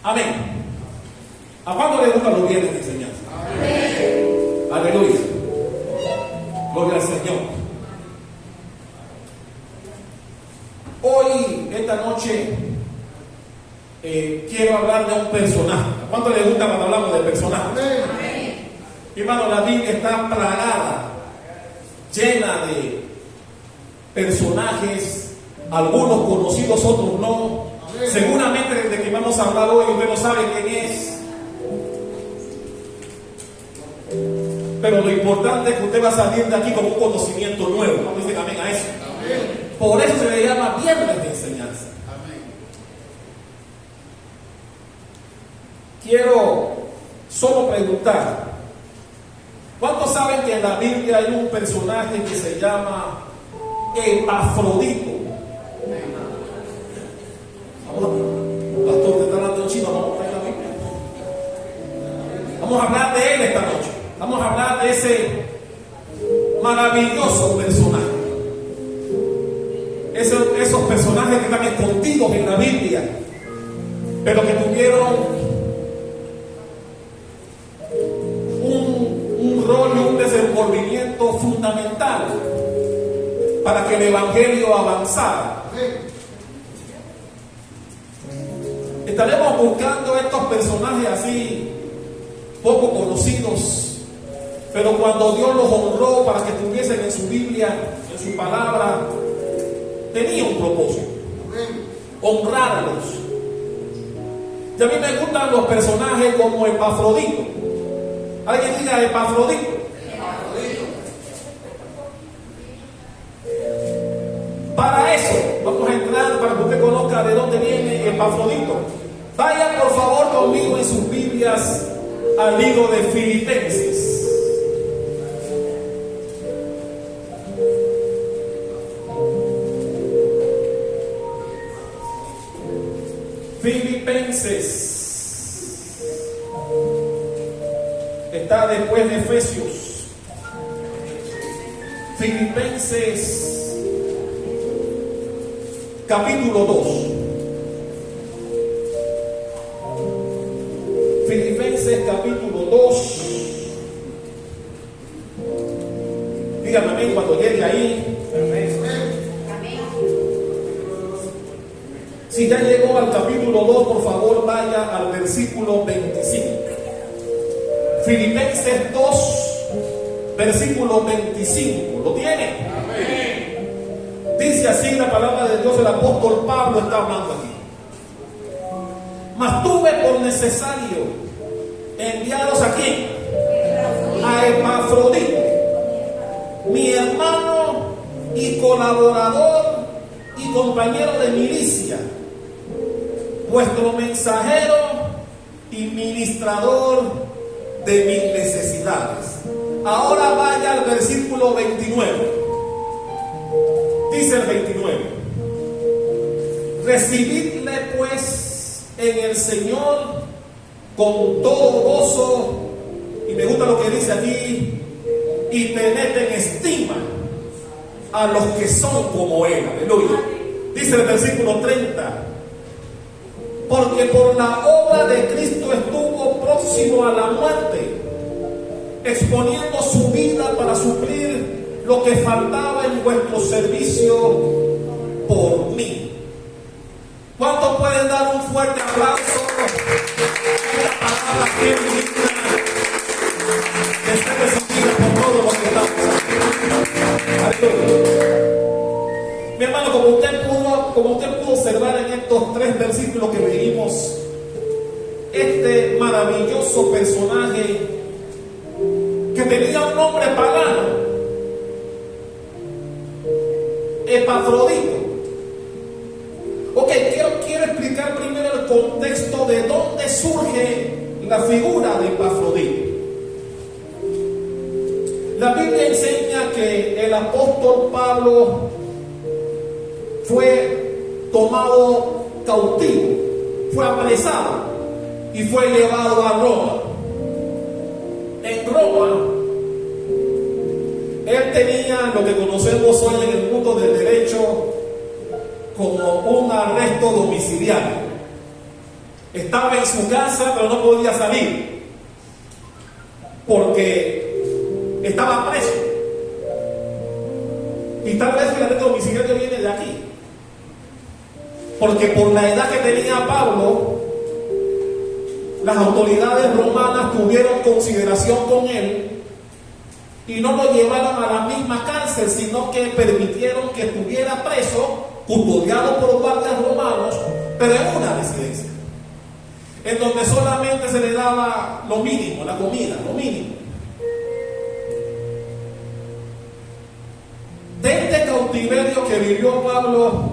Amén. ¿A cuándo le gustan los viernes de enseñanza? Amén. Aleluya. Gloria al Señor. Hoy, esta noche, quiero hablar de un personaje. ¿A cuánto le gusta cuando hablamos de personajes? Amén. Hermano, la Biblia está plagada, llena de personajes, algunos conocidos, otros no. Amén. Seguramente desde que vamos a hablar hoy, usted no sabe quién es. Pero lo importante es que usted va a salir de aquí con un conocimiento nuevo. ¿Cómo dicen amén a eso? Amén. Por eso se le llama viernes de enseñanza. Amén. Quiero solo preguntar, ¿cuántos saben que en la Biblia hay un personaje que se llama Epafrodito? Pastor, te está hablando en chino, vamos a traer la Biblia. Vamos a hablar de él esta noche. Vamos a hablar de ese maravilloso personaje. Esos personajes que están escondidos en la Biblia, pero que tuvieron un rol y un desenvolvimiento fundamental para que el Evangelio avanzara. Estaremos buscando estos personajes así, poco conocidos, pero cuando Dios los honró para que estuviesen en su Biblia, en su palabra, tenía un propósito: honrarlos. Y a mí me gustan los personajes como Epafrodito. ¿Alguien diga Epafrodito? Para eso vamos a entrar, para que usted conozca de dónde viene Epafrodito. Vayan por favor conmigo en sus Biblias al libro de Filipenses. Filipenses está después de Efesios. Filipenses capítulo 2. Filipenses capítulo 2. Dígame amén cuando llegue ahí. Amén. Si ya llegó al capítulo 2, por favor vaya al versículo 25. Filipenses 2, versículo 25. ¿Lo tiene? Amén. Dice así la palabra de Dios, el apóstol Pablo está hablando aquí. Mas tuve por necesario enviaros a quién? A Epafrodito, mi hermano y colaborador y compañero de milicia, vuestro mensajero y ministrador de mis necesidades. Ahora vaya al versículo 29. Dice el 29: recibidle pues en el Señor con todo gozo, y me gusta lo que dice aquí, y tened en estima a los que son como Él. Aleluya. Dice el versículo 30: porque por la obra de Cristo estuvo próximo a la muerte, exponiendo su vida para suplir lo que faltaba en vuestro servicio por mí. ¿Cuántos pueden dar un fuerte aplauso a esta palabra que es digna de ser recibida por todos los que estamos aquí? Mi hermano, como usted pudo observar en estos 3 versículos que leímos, este maravilloso personaje que tenía un nombre pagano, Epafrodito. Ok, quiero explicar primero el contexto de dónde surge la figura de Epafrodito. La Biblia enseña que el apóstol Pablo fue tomado cautivo, fue apresado y fue llevado a Roma. En Roma, él tenía lo que conocemos hoy en el mundo del derecho como un arresto domiciliario. Estaba en su casa, pero no podía salir porque estaba preso. Y tal vez el arresto domiciliario viene de aquí, porque por la edad que tenía Pablo, las autoridades romanas tuvieron consideración con él y no lo llevaron a la misma cárcel, sino que permitieron que estuviera preso, custodiado por guardias romanos, pero en una residencia, en donde solamente se le daba lo mínimo, la comida, lo mínimo. De este cautiverio que vivió Pablo,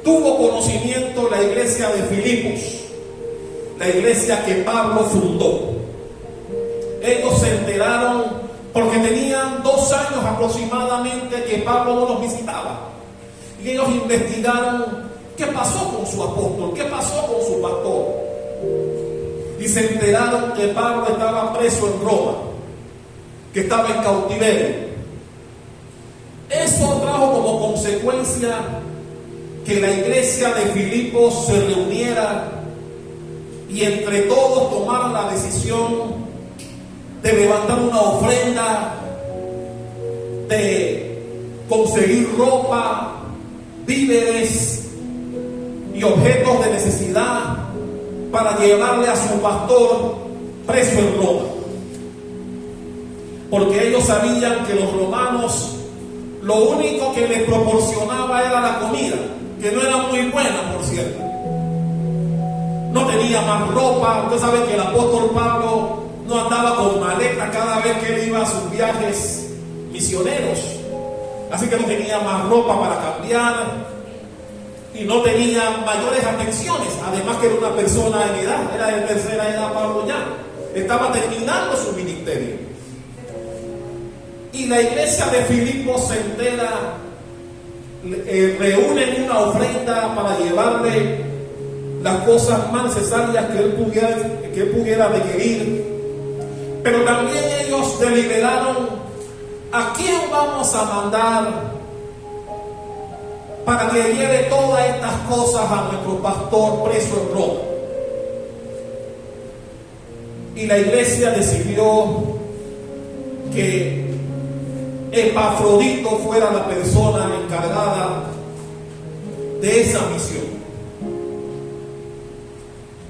tuvo conocimiento la iglesia de Filipos, la iglesia que Pablo fundó. Ellos se enteraron porque tenían 2 años aproximadamente que Pablo no los visitaba. Y ellos investigaron qué pasó con su apóstol, qué pasó con su pastor. Y se enteraron que Pablo estaba preso en Roma, que estaba en cautiverio. Eso trajo como consecuencia que la iglesia de Filipos se reuniera y entre todos tomaron la decisión de levantar una ofrenda, de conseguir ropa, víveres y objetos de necesidad para llevarle a su pastor preso en Roma. Porque ellos sabían que los romanos lo único que les proporcionaba era la comida, que no era muy buena, por cierto. No tenía más ropa. Usted sabe que el apóstol Pablo no andaba con maleta cada vez que él iba a sus viajes misioneros. Así que no tenía más ropa para cambiar y no tenía mayores atenciones. Además que era una persona en edad, era de tercera edad Pablo ya. Estaba terminando su ministerio. Y la iglesia de Filipos se entera, reúnen una ofrenda para llevarle las cosas más necesarias que él pudiera requerir. Pero también ellos deliberaron a quién vamos a mandar para que lleve todas estas cosas a nuestro pastor preso en Roma. Y la iglesia decidió que Epafrodito fuera la persona encargada de esa misión.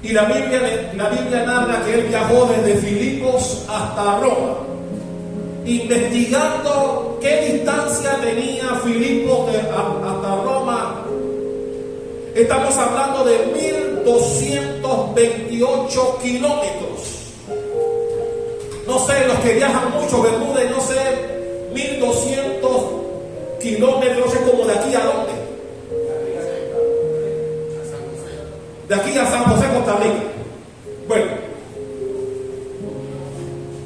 Y la Biblia narra que él viajó desde Filipos hasta Roma, investigando qué distancia tenía Filipos hasta Roma. Estamos hablando de 1228 kilómetros. No sé, los que viajan mucho, Bermúdez, no sé, 1200 kilómetros es como de aquí a dónde. De aquí a San José, Costa Rica. Bueno,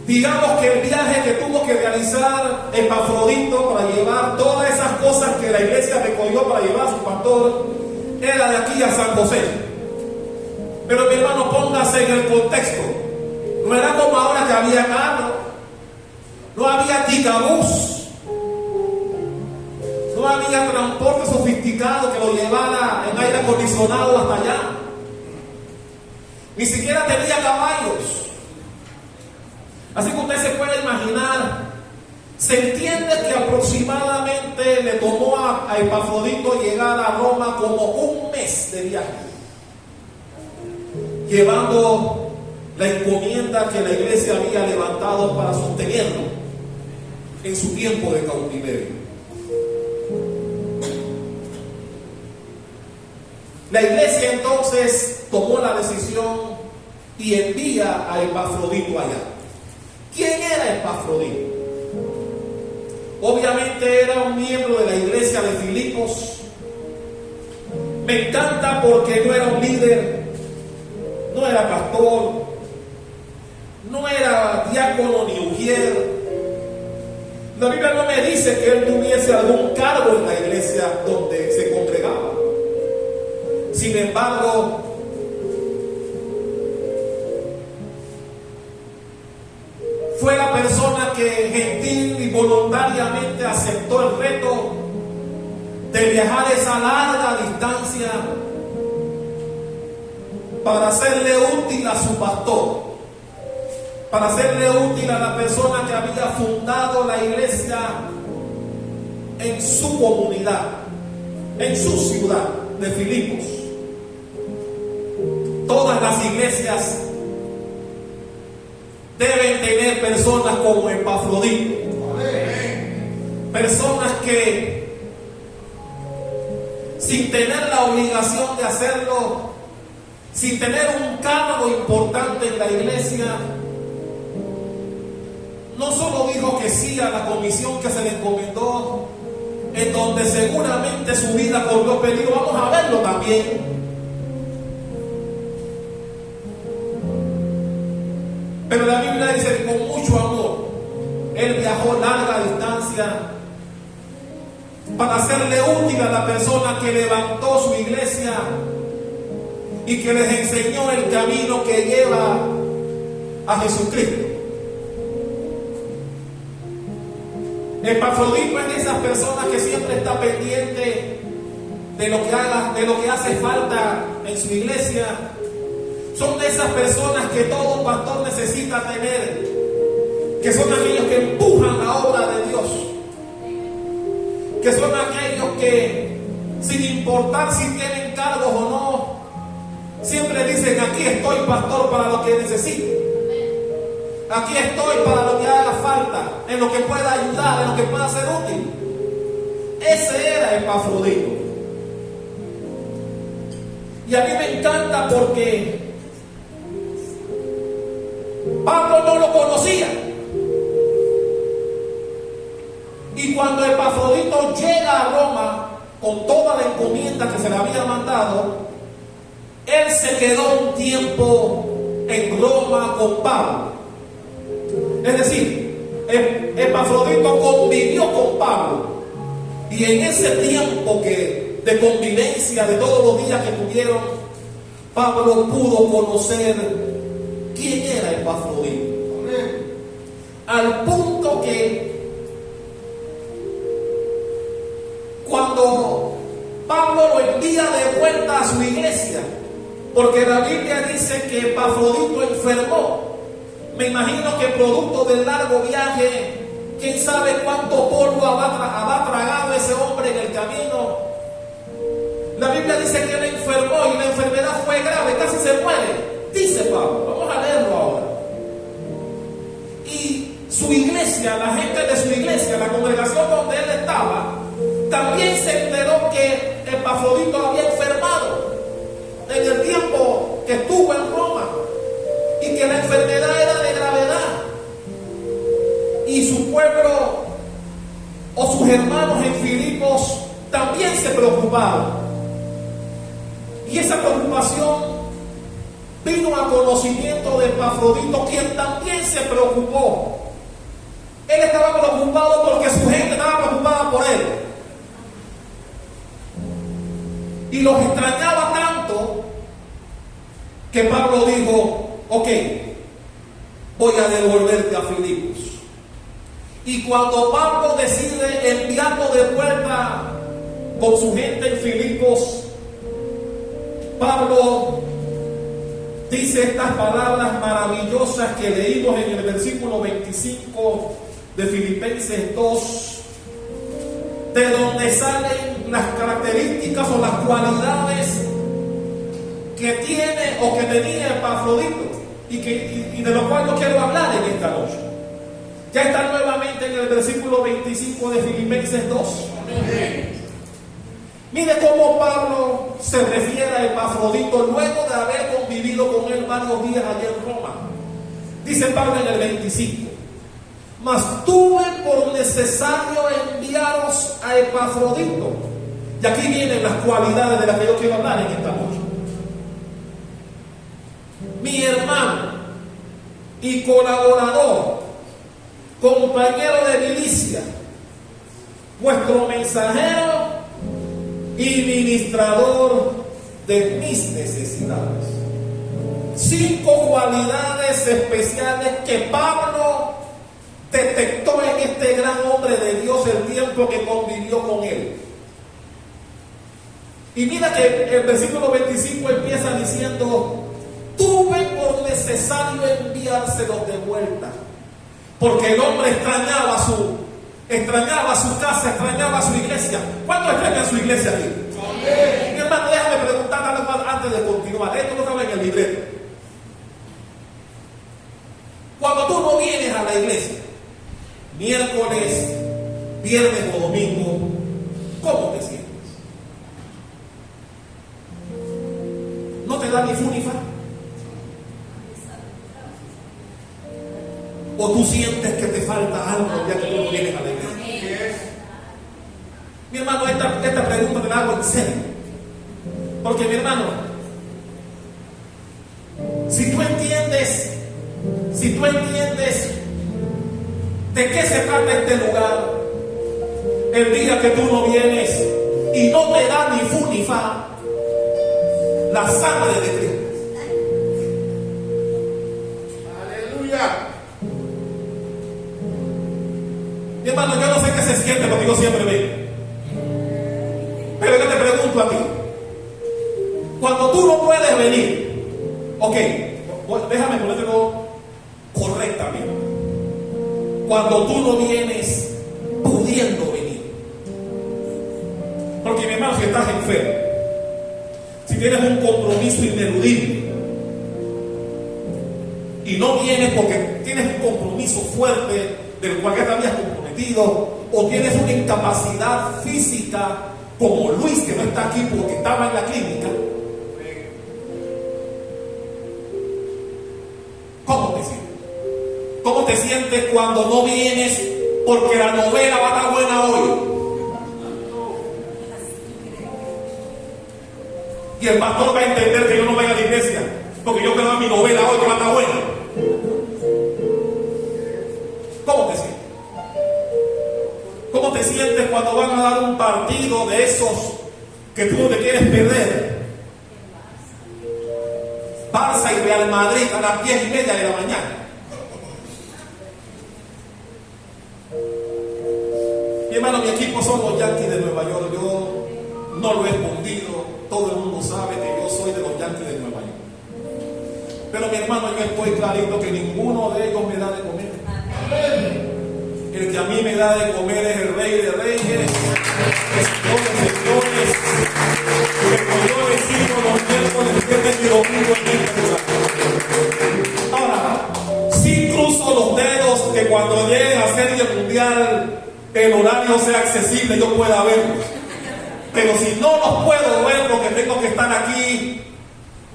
digamos que el viaje que tuvo que realizar Epafrodito para llevar todas esas cosas que la iglesia recogió para llevar a su pastor era de aquí a San José. Pero mi hermano, póngase en el contexto. No era como ahora que había carro, no había ticabús, no había transporte sofisticado que lo llevara en aire acondicionado hasta allá. Ni siquiera tenía caballos. Así que usted se puede imaginar, se entiende que aproximadamente le tomó a Epafrodito llegar a Roma como 1 mes de viaje, llevando la encomienda que la iglesia había levantado para sostenerlo en su tiempo de cautiverio. La iglesia entonces tomó la decisión y envía a Epafrodito allá. ¿Quién era Epafrodito? Obviamente era un miembro de la iglesia de Filipos. Me encanta porque no era un líder, no era pastor, no era diácono ni ujier. La Biblia no me dice que él tuviese algún cargo en la iglesia donde se congregaba. Sin embargo, fue la persona que gentil y voluntariamente aceptó el reto de viajar esa larga distancia para serle útil a su pastor, para serle útil a la persona que había fundado la iglesia en su comunidad, en su ciudad de Filipos. Todas las iglesias deben tener personas como Epafrodito, personas que sin tener la obligación de hacerlo, sin tener un cargo importante en la iglesia, no solo dijo que sí a la comisión que se le encomendó, en donde seguramente su vida corrió peligro, vamos a verlo también. Pero la Biblia dice que con mucho amor él viajó larga distancia para hacerle útil a la persona que levantó su iglesia y que les enseñó el camino que lleva a Jesucristo. Epafrodito es de esas personas que siempre está pendiente de lo que hace falta en su iglesia. Son de esas personas que todo pastor necesita tener, que son aquellos que empujan la obra de Dios, que son aquellos que, sin importar si tienen cargos o no, siempre dicen: aquí estoy, pastor, para lo que necesite, aquí estoy para lo que haga falta, en lo que pueda ayudar, en lo que pueda ser útil. Ese era Epafrodito. Y a mí me encanta porque Pablo no lo conocía. Y cuando Epafrodito llega a Roma con toda la encomienda que se le había mandado, él se quedó un tiempo en Roma con Pablo. Es decir, Epafrodito convivió con Pablo. Y en ese tiempo de convivencia de todos los días que tuvieron, Pablo pudo conocer quién era Epafrodito. Al punto que cuando Pablo lo envía de vuelta a su iglesia, porque la Biblia dice que Epafrodito enfermó, me imagino que producto del largo viaje, quién sabe cuánto polvo habrá tragado ese hombre en el camino. La Biblia dice que él enfermó y la enfermedad fue grave, casi se muere. Dice Pablo, vamos a leerlo ahora. Y su iglesia, la gente de su iglesia, la congregación donde él estaba, también se enteró que Epafrodito había enfermado en el tiempo que estuvo en Roma y que la enfermedad era de gravedad. Y su pueblo o sus hermanos en Filipos también se preocuparon. Y esa preocupación vino a conocimiento de Epafrodito, quien también se preocupó. Él estaba preocupado porque su gente estaba preocupada por él. Y los extrañaba tanto que Pablo dijo: ok, voy a devolverte a Filipos. Y cuando Pablo decide enviarlo de vuelta con su gente en Filipos, Pablo dice estas palabras maravillosas que leímos en el versículo 25 de Filipenses 2, de donde salen las características o las cualidades que tiene o que tenía Epafrodito y de lo cual yo quiero hablar en esta noche. Ya está nuevamente en el versículo 25 de Filipenses 2. Amén. Mire cómo Pablo se refiere a Epafrodito luego de haber convivido con él varios días allá en Roma. Dice Pablo en el 25: mas tuve por necesario enviaros a Epafrodito. Y aquí vienen las cualidades de las que yo quiero hablar en esta noche. Mi hermano y colaborador, compañero de milicia, vuestro mensajero y ministrador de mis necesidades. 5 cualidades especiales que Pablo detectó en este gran hombre de Dios el tiempo que convivió con él. Y mira que el versículo 25 empieza diciendo: por necesario enviárselos de vuelta, porque el hombre extrañaba su casa, extrañaba su iglesia. ¿Cuánto extraña su iglesia aquí? Mi hermano, déjame preguntar algo antes de continuar. Esto no estaba en el libreto. Cuando tú no vienes a la iglesia, miércoles, viernes o domingo, ¿cómo te sientes? ¿No te da ni fu ni fa? ¿O tú sientes que te falta algo ya que tú no vienes a la iglesia? Mi hermano, esta pregunta me la hago en serio. Porque mi hermano, si tú entiendes de qué se trata este lugar, el día que tú no vienes y no te da ni fu ni fa, la sangre de Cristo. Aleluya. Mi hermano, yo no sé qué se siente porque yo siempre vengo. Pero yo te pregunto a ti, cuando tú no puedes venir, ok, déjame ponértelo correctamente. Cuando tú no vienes pudiendo venir. Porque mi hermano, si estás enfermo, si tienes un compromiso ineludible y no vienes porque tienes un compromiso fuerte del cual ya te habías comprometido, o tienes una incapacidad física como Luis, que no está aquí porque estaba en la clínica, ¿cómo te sientes? ¿Cómo te sientes cuando no vienes porque la novela va a estar buena hoy? Y el pastor va a entender que yo no venga a la iglesia porque yo quiero ver mi novela hoy que va a estar buena. ¿Cómo te sientes? ¿Cómo te sientes cuando van a dar un partido de esos que tú no te quieres perder? Barça y Real Madrid a las 10:30 de la mañana. Mi hermano, mi equipo son los Yankees de Nueva York. Yo no lo he escondido. Todo el mundo sabe que yo soy de los Yankees de Nueva York. Pero mi hermano, yo estoy clarito que ninguno de ellos me da de comer. El que a mí me da de comer es el Rey de Reyes, el Señor de Señores, que yo le sigo los miércoles, viernes y domingo en este lugar. Ahora, sí cruzo los dedos que cuando llegue a Serie Mundial el horario sea accesible, yo pueda verlos. Pero si no los puedo ver porque tengo que estar aquí,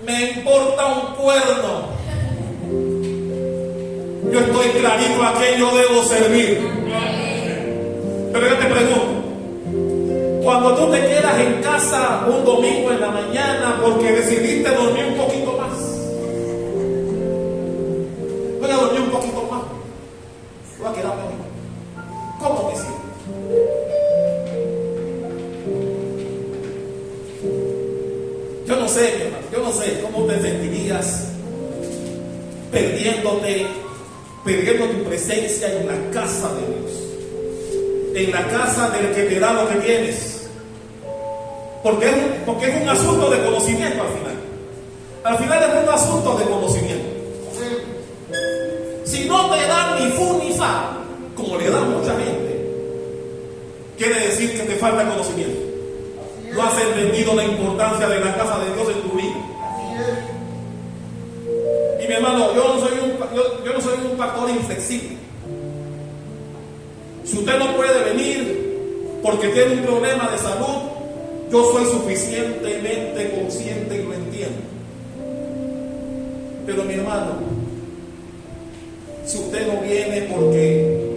me importa un cuerno. Yo estoy clarito a qué yo debo servir. Pero yo te pregunto, cuando tú te quedas en casa un domingo en la mañana porque decidiste dormir un poquito más, voy a dormir un poquito más, voy a quedarme aquí, ¿cómo te sientes? Yo no sé, mi hermano, yo no sé cómo te sentirías perdiendo tu presencia en la casa de Dios, en la casa del que te da lo que tienes, porque es un asunto de conocimiento al final es un asunto de conocimiento. Si no te dan ni fu ni fa, como le da mucha gente, quiere decir que te falta conocimiento. No has entendido la importancia de la casa de Dios en tu vida. Y mi hermano, yo no soy un pastor inflexible. Si usted no puede venir porque tiene un problema de salud, yo soy suficientemente consciente y lo entiendo. Pero mi hermano, si usted no viene porque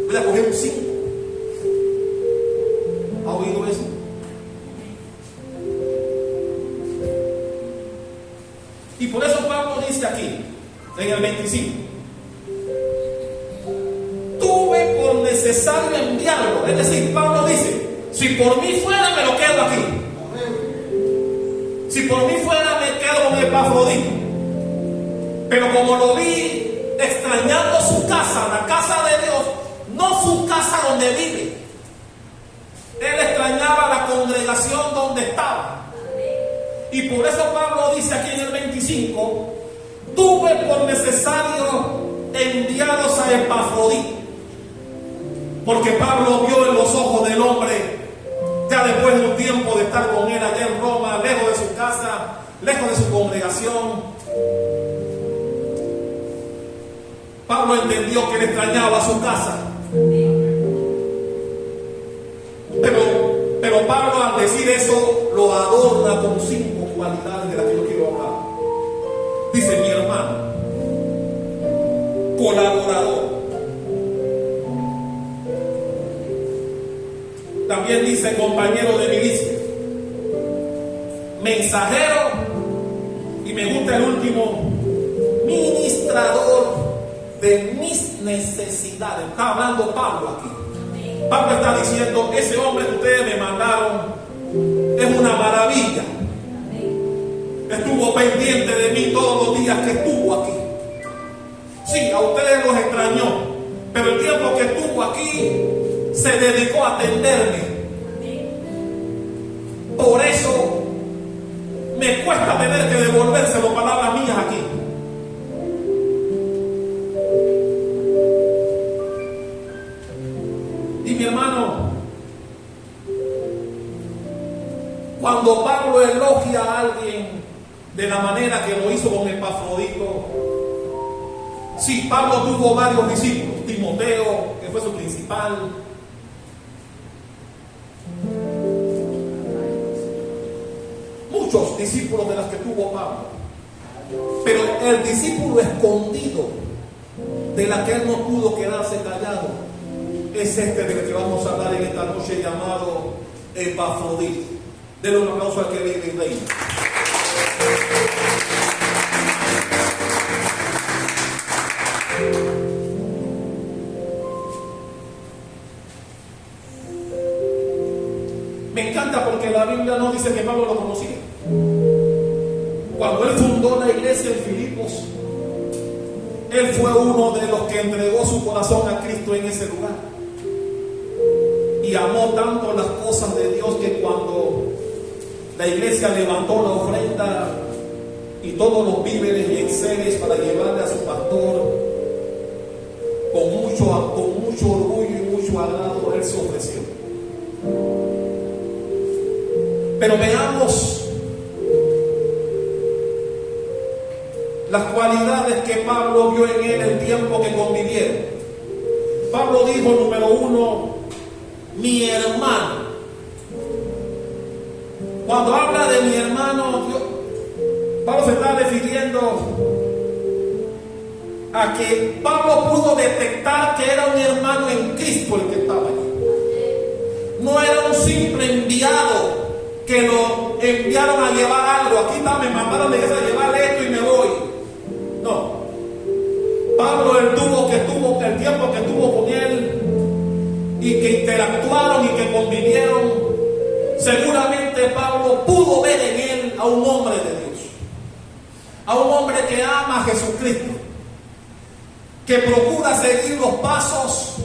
voy a coger un 5, ¿ha oído eso? Y por eso Pablo dice aquí, en el 25, tuve por necesario enviarlo. Es decir, Pablo dice, si por mí fuera me lo quedo aquí. Si por mí fuera me quedo con Epafrodito. Pero como lo vi extrañando su casa, la casa de Dios, no su casa donde vive. Él extrañaba la congregación donde estaba. Y por eso Pablo dice aquí en el 25, tuve por necesario enviaros a Epafrodito, porque Pablo vio en los ojos del hombre, ya después de un tiempo de estar con él allá en Roma, lejos de su casa, lejos de su congregación, Pablo entendió que le extrañaba su casa. Pero Pablo, al decir eso, lo adorna con 5 cualidades de las que yo quiero hablar. Dice: mi hermano, colaborador. También dice: compañero de milicia, mensajero, y me gusta el último, ministrador de mis necesidades. Está hablando Pablo aquí. Pablo está diciendo: ese hombre que ustedes me mandaron es una maravilla. Estuvo pendiente de mí todos los días que estuvo aquí. Sí, a ustedes los extrañó, pero el tiempo que estuvo aquí se dedicó a atenderme. Por eso me cuesta tener que devolvérselo, palabras mías aquí. Y mi hermano, cuando Pablo elogia a alguien de la manera que lo hizo con Epafrodito, sí, Pablo tuvo varios discípulos. Timoteo, que fue su principal. Muchos discípulos de las que tuvo Pablo. Pero el discípulo escondido, de la que él no pudo quedarse callado, es este del que vamos a hablar en esta noche, llamado Epafrodito. Denle un aplauso al que vive y reina. Me encanta porque la Biblia no dice que Pablo lo conocía. Cuando él fundó la iglesia en Filipos, él fue uno de los que entregó su corazón a Cristo en ese lugar. Y amó tanto las cosas de Dios que cuando la iglesia levantó la ofrenda y todos los víveres y enseres para llevarle a su pastor, con mucho orgullo y mucho agrado, él se ofreció. Pero veamos las cualidades que Pablo vio en él el tiempo que convivieron. Pablo dijo, número 1, mi hermano. Cuando habla de mi hermano, Pablo se está refiriendo a que Pablo pudo detectar que era un hermano en Cristo el que estaba allí. No era un simple enviado que lo enviaron a llevar algo. Aquí está, me mandaron a llevar esto y me voy. No. Pablo, el tiempo que estuvo con él y que interactuaron y que convivieron, seguramente Pablo pudo ver en él a un hombre de Dios, a un hombre que ama a Jesucristo, que procura seguir los pasos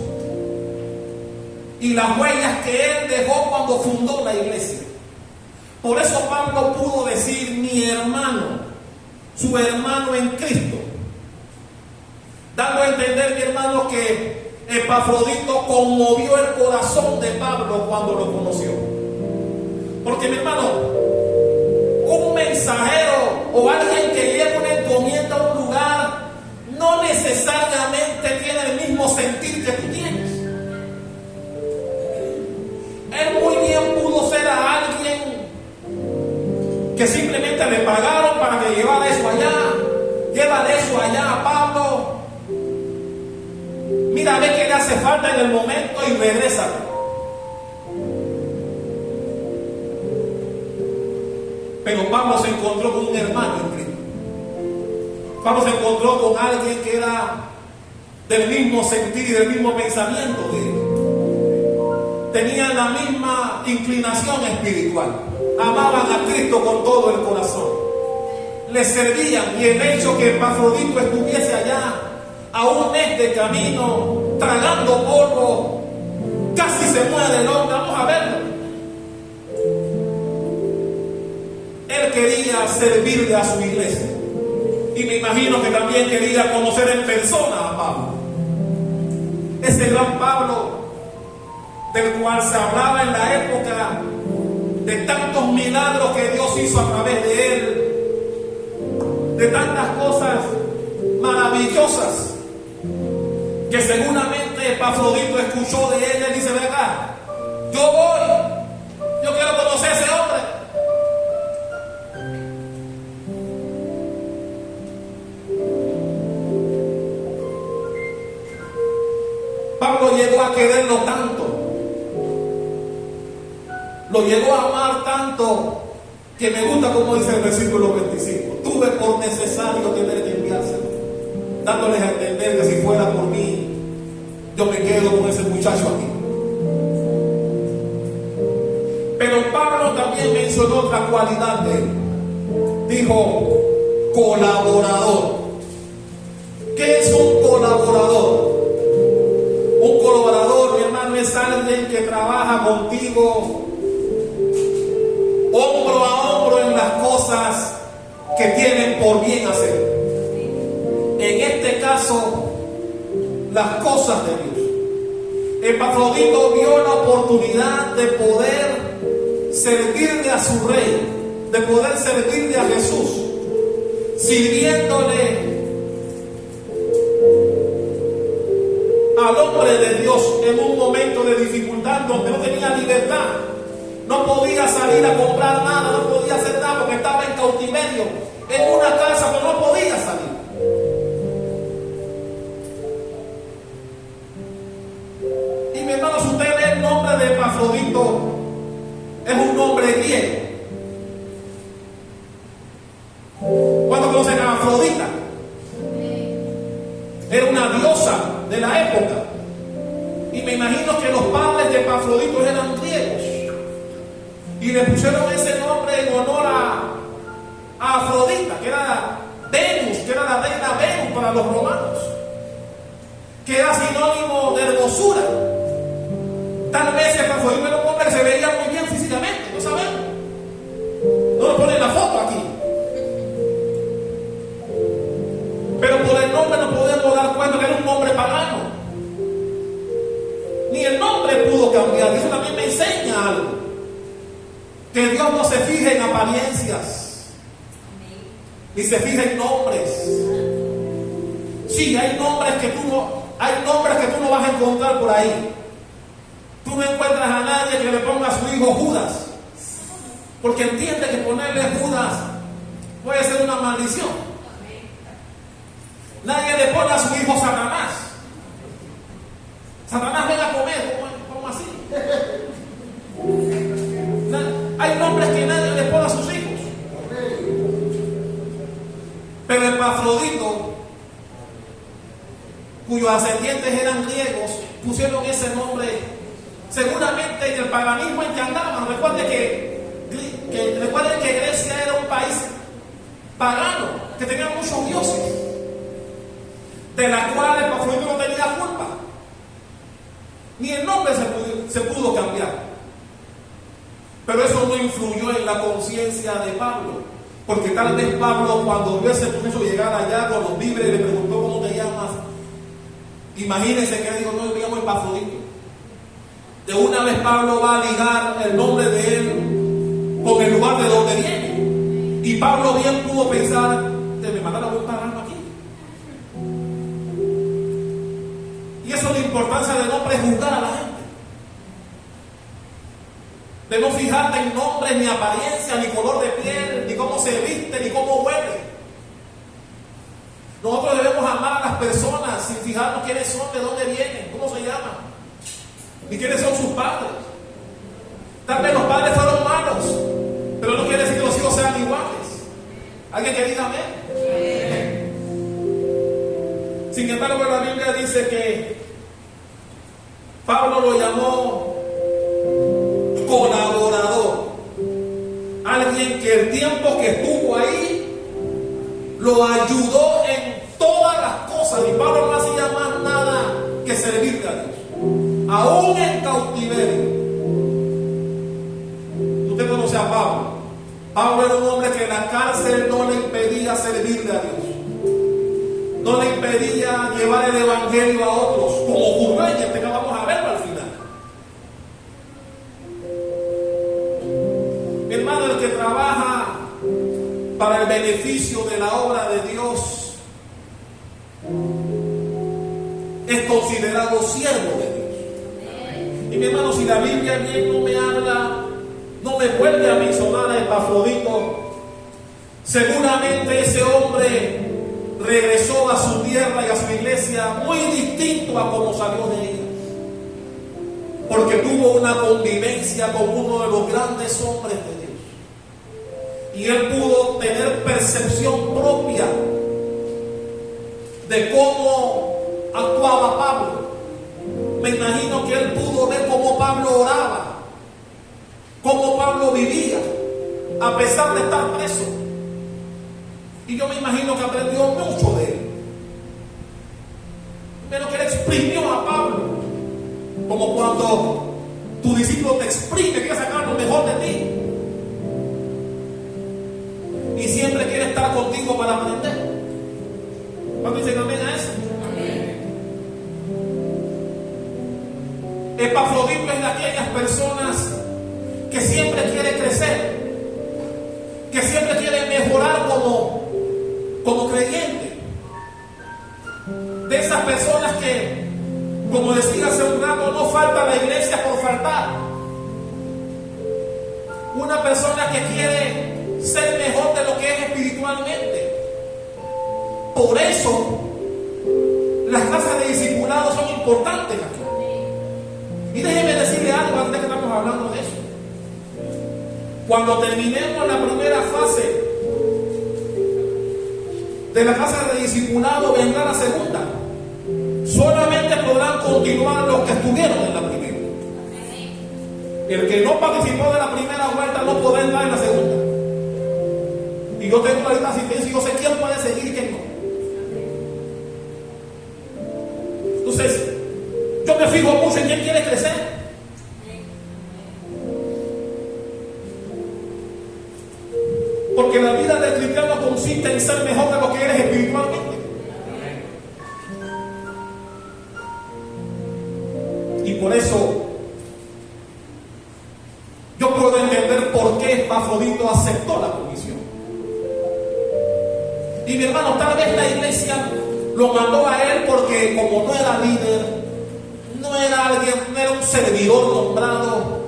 y las huellas que él dejó cuando fundó la iglesia. Por eso Pablo pudo decir mi hermano, su hermano en Cristo, dando a entender, mi hermano, que Epafrodito conmovió el corazón de Pablo cuando lo conoció. Porque, mi hermano, un mensajero o alguien que lleva una encomienda a un lugar no necesariamente tiene el mismo sentir que tú tienes. Él muy bien pudo ser a alguien que simplemente le pagaron para que llevara eso allá, lleva eso allá a Pablo, mira a ver qué le hace falta en el momento y regresa. Pero Pablo se encontró con un hermano en Cristo. Pablo se encontró con alguien que era del mismo sentir y del mismo pensamiento de él. Tenían la misma inclinación espiritual. Amaban a Cristo con todo el corazón. Le servían, y el hecho que Epafrodito estuviese allá a un mes de camino, tragando polvo, casi se muere el hombre. Vamos a verlo. Él quería servirle a su iglesia. Y me imagino que también quería conocer en persona a Pablo. Ese gran Pablo, del cual se hablaba en la época, de tantos milagros que Dios hizo a través de él, de tantas cosas maravillosas, que seguramente Epafrodito escuchó de él. Él dice: ven acá, yo quiero conocer a ese hombre. Pablo llegó a quererlo tanto, lo llegó a amar tanto, que me gusta como dice el versículo 25: tuve por necesario tener que enviárselo, dándoles a entender que si fuera por mí, yo me quedo con ese muchacho aquí. Pero Pablo también mencionó otra cualidad de él. Dijo: colaborador. ¿Qué es un colaborador? Un colaborador, mi hermano, es alguien que trabaja contigo hombro a hombro en las cosas que tienen por bien hacer. En este caso, las cosas de Dios. Epafrodito vio la oportunidad de poder servirle a su rey, de poder servirle a Jesús, sirviéndole al hombre de Dios en un momento de dificultad donde no tenía libertad, no podía salir a comprar nada, no podía hacer nada porque estaba en cautiverio, en una casa, pero no podía salir. Y mi hermano, si usted ve el nombre de Epafrodito, es un nombre griego. ¿Cuándo conocen a Afrodita? Era una diosa de la época. Y me imagino que los padres de Epafrodito eran griegos. Y le pusieron ese nombre en honor a Afrodita, que era Venus, que era la reina Venus para los romanos, que era sinónimo de hermosura. Tal vez Epafrodito era un hombre que se veía muy bien físicamente, ¿lo sabemos? No lo ponen la foto aquí. Pero por el nombre nos podemos dar cuenta que era un nombre pagano. Ni el nombre pudo cambiar. Eso también me enseña algo: que Dios no se fija en apariencias, ni se fija en nombres. Sí, hay nombres que tú no vas a encontrar por ahí. Tú no encuentras a nadie que le ponga a su hijo Judas, porque entiende que ponerle Judas puede ser una maldición. Nadie le pone a su hijo Satanás. Satanás, ven a comer. ¿Cómo así? Hay nombres que nadie le pone a sus hijos. Pero Epafrodito, cuyos ascendientes eran griegos, pusieron ese nombre seguramente en el paganismo en que andaban. Recuerden que Grecia era un país pagano, que tenía muchos dioses, de la cual Epafrodito no tenía culpa. Ni el nombre se pudo cambiar. Pero eso no influyó en la conciencia de Pablo, porque tal vez Pablo, cuando vio ese proceso llegar allá con los víveres, le preguntó: ¿cómo te llamas? Imagínense que él dijo: no, yo me llamo Epafrodito. De una vez Pablo va a ligar el nombre de él con el lugar de donde viene. Y Pablo bien pudo pensar: te me mandaron a un pagano aquí. Y eso es la importancia de no prejuzgar a la gente, de no fijarte en nombres, ni apariencia, ni color de piel, ni cómo se viste, ni cómo huele. Nosotros debemos amar a las personas sin fijarnos quiénes son, de dónde vienen, cómo se llaman, ni quiénes son sus padres. Tal vez los padres fueron malos, pero no quiere decir que los hijos sean iguales. ¿Alguien que diga amén? Sin embargo, la Biblia dice que Pablo lo llamó colaborador, alguien que el tiempo que estuvo ahí lo ayudó en todas las cosas. Y Pablo no hacía más nada que servirle a Dios, aún en cautiverio. Usted conoce a Pablo, Pablo era un hombre que la cárcel no le impedía servirle a Dios. No le impedía llevar el evangelio a otros, como ocurrió en este que vamos a verlo al final. Mi hermano, el que trabaja para el beneficio de la obra de Dios es considerado siervo de Dios. Y mi hermano, si la Biblia bien no me habla, no me vuelve a mencionar a Epafrodito, seguramente ese hombre regresó a su tierra y a su iglesia muy distinto a como salió de ella, porque tuvo una convivencia con uno de los grandes hombres de Dios, y él pudo tener percepción propia de cómo actuaba Pablo. Me imagino que él pudo ver cómo Pablo oraba, cómo Pablo vivía a pesar de estar preso. Y yo me imagino que aprendió mucho de él. Pero que le exprimió a Pablo, como cuando tu discípulo te exprime, quiere sacar lo mejor de ti y siempre quiere estar contigo para aprender. ¿Cuánto dicen amén a eso? Amén. Epafrodito es de aquellas personas que siempre quiere crecer, que siempre quiere mejorar como creyente. De esas personas que, como decía hace un rato, no falta a la iglesia por faltar. Una persona que quiere ser mejor de lo que es espiritualmente. Por eso las clases de discipulado son importantes aquí. Y déjeme decirle algo antes que estamos hablando de eso. Cuando terminemos la primera fase de la clase de discipulado, vendrá la segunda. Solamente podrán continuar los que estuvieron en la primera. El que no participó de la primera vuelta no podrá entrar en la segunda. Y yo tengo ahorita asistencia y yo sé quién puede seguir y quién no. Entonces, yo me fijo mucho en quién quiere crecer. Porque la vida del cristiano consiste en ser mejor de lo que eres espiritualmente. Y por eso yo puedo entender por qué Epafrodito aceptó la comisión. Y mi hermano, tal vez la iglesia lo mandó a él porque como no era líder, no era alguien, no era un servidor nombrado,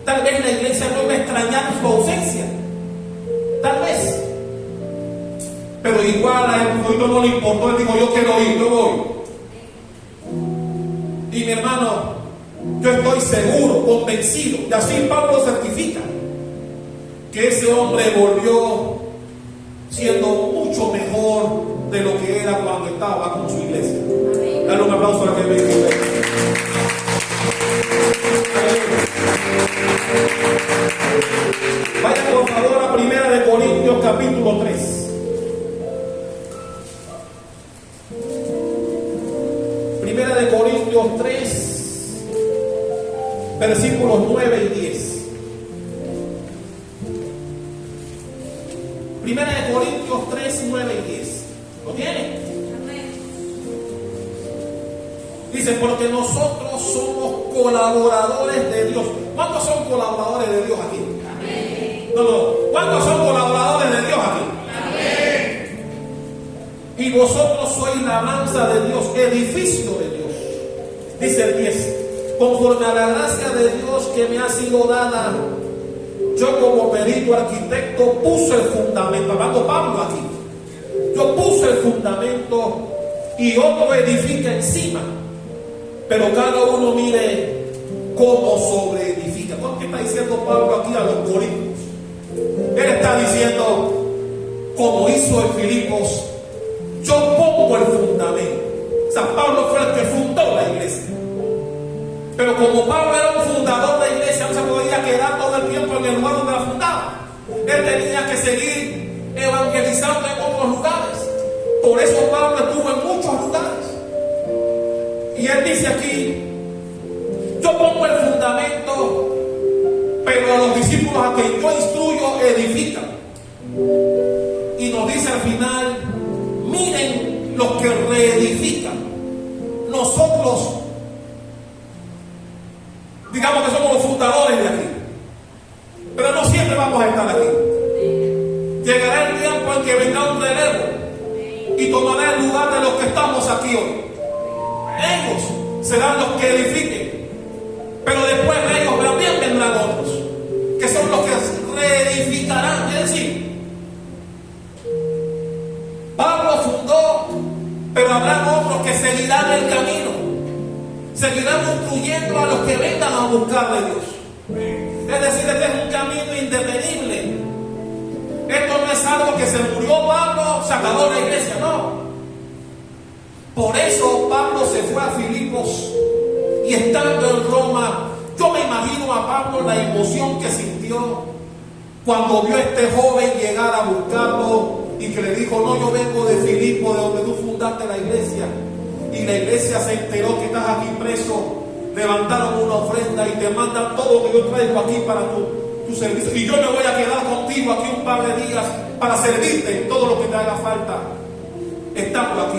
tal vez la iglesia no iba a extrañar su ausencia. Tal vez. Pero igual a Epafrodito no le importó. Él dijo, yo quiero ir, yo voy. Y mi hermano, yo estoy seguro, convencido, y así Pablo certifica, que ese hombre volvió siendo mucho mejor de lo que era cuando estaba con su iglesia. Dale un aplauso a la que me dice. Vaya por favor a 1 Corintios capítulo 3. 1 Corintios 3, versículos 9 y 10. 1 Corintios 3, 9 y 10. ¿Lo tiene? Dice, porque nosotros somos colaboradores de Dios. ¿Cuántos son colaboradores de Dios aquí? No. ¿Cuántos son colaboradores de Dios aquí? Amén. Y vosotros sois la mansa de Dios, edificio de Dios. Dice el 10. Conforme a la gracia de Dios que me ha sido dada, yo como perito arquitecto puse el fundamento. Hablando Pablo aquí. Yo puse el fundamento y otro edifica encima. Pero cada uno mire cómo sobreedifica. ¿Qué está diciendo Pablo aquí a los corintios? Él está diciendo, como hizo en Filipos, yo pongo el fundamento. O sea, Pablo fue el que fundó la iglesia. Pero como Pablo era un fundador de la iglesia, no se podía quedar todo el tiempo en el lugar donde la fundaba. Él tenía que seguir evangelizando en otros lugares. Por eso Pablo estuvo en muchos lugares. Y él dice aquí, yo pongo el fundamento pero a los discípulos a quien yo instruyo edifican. Y nos dice al final, miren los que reedifican. Nosotros, digamos que somos los fundadores de aquí, pero no siempre vamos a estar aquí. Llegará el tiempo en que vendrá un relevo y tomará el lugar de los que estamos aquí hoy. Ellos serán los que edifiquen, pero después de ellos también vendrán otros, que son los que reedificarán. Es decir, Pablo fundó, pero habrá otros que seguirán el camino, seguirán instruyendo a los que vengan a buscar de Dios. Es decir, este es un camino indetenible. Esto no es algo que se murió Pablo, se acabó la iglesia, no. Por eso Pablo se fue a Filipos y estando en Roma, yo me imagino a Pablo la emoción que sintió cuando vio a este joven llegar a buscarlo y que le dijo, no, yo vengo de Filipos, de donde tú fundaste la iglesia, y la iglesia se enteró que estás aquí preso, levantaron una ofrenda y te mandan todo lo que yo traigo aquí para tu servicio, y yo me voy a quedar contigo aquí un par de días para servirte en todo lo que te haga falta estando aquí.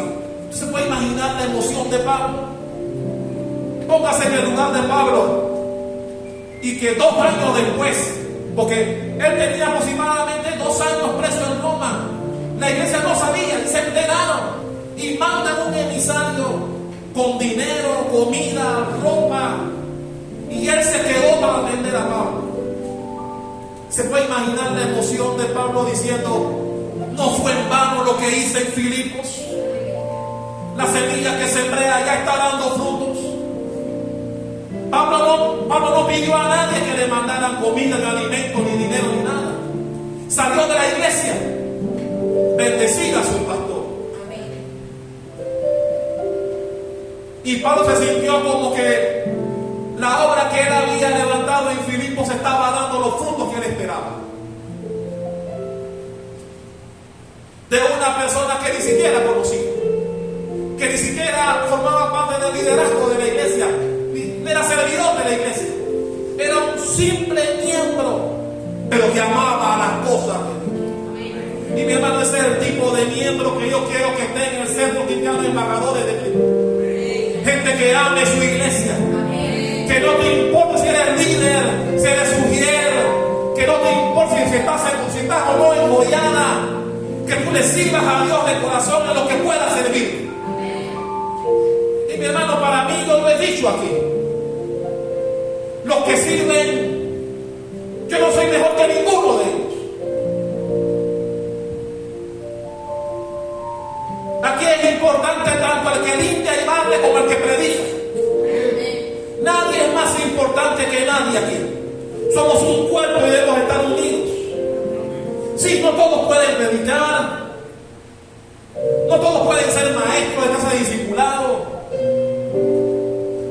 ¿Se puede imaginar la emoción de Pablo? Póngase en el lugar de Pablo y que 2 años después, porque él tenía aproximadamente 2 años preso en Roma, la iglesia no sabía y se enteraron y mandan un emisario con dinero, comida, ropa, y él se quedó para atender a Pablo. Se puede imaginar la emoción de Pablo diciendo, no fue en vano lo que hice en Filipos. La semilla que sembré allá está dando frutos. Pablo no pidió a nadie que le mandaran comida, ni alimento, ni dinero, ni nada. Salió de la iglesia, bendecida a su pastor. Y Pablo se sintió como que la obra que él había levantado en Filipos estaba dando los frutos que él esperaba. De una persona que ni siquiera conocía, que ni siquiera formaba parte del liderazgo de la iglesia, era servidor de la iglesia, era un simple miembro, pero que amaba a las cosas de Dios. Y mi hermano, ese es el tipo de miembro que yo quiero que esté en el centro cristiano, embajadores de Cristo. Gente que ame su iglesia, que no te importa si eres líder, si eres sugrier, que no te importa si estás o no en Goiana, que tú le sirvas a Dios de corazón en lo que puedas servir. Y mi hermano, para mí, yo lo he dicho aquí, los que sirven, yo no soy mejor que ninguno de ellos. Aquí es importante tanto el que limpia y barre como el que predica. Nadie es más importante que nadie aquí. Somos un cuerpo y debemos estar unidos. Sí, no todos pueden predicar, no todos pueden ser maestros de casa de discipulado,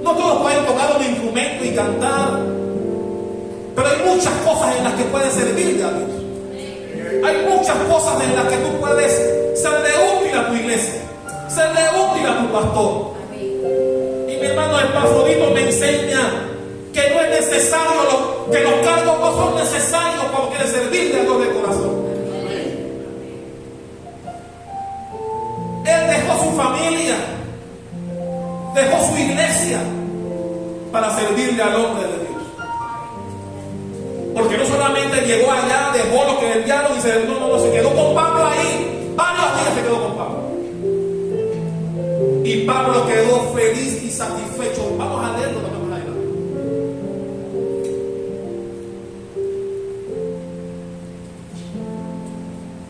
no todos pueden tocar un instrumento y cantar, pero hay muchas cosas en las que puedes servirle a Dios. Hay muchas cosas en las que tú puedes serle útil a tu iglesia, serle útil a tu pastor. Y mi hermano Epafrodito me enseña que no es necesario, que los cargos no son necesarios cuando quieres servirle a Dios de corazón. Él dejó su familia, dejó su iglesia para servirle al hombre de Dios. Porque no solamente llegó allá, dejó lo que le enviaron y se quedó con Pablo ahí. Varios días se quedó con Pablo. Y Pablo quedó feliz y satisfecho. Vamos a leerlo también más adelante.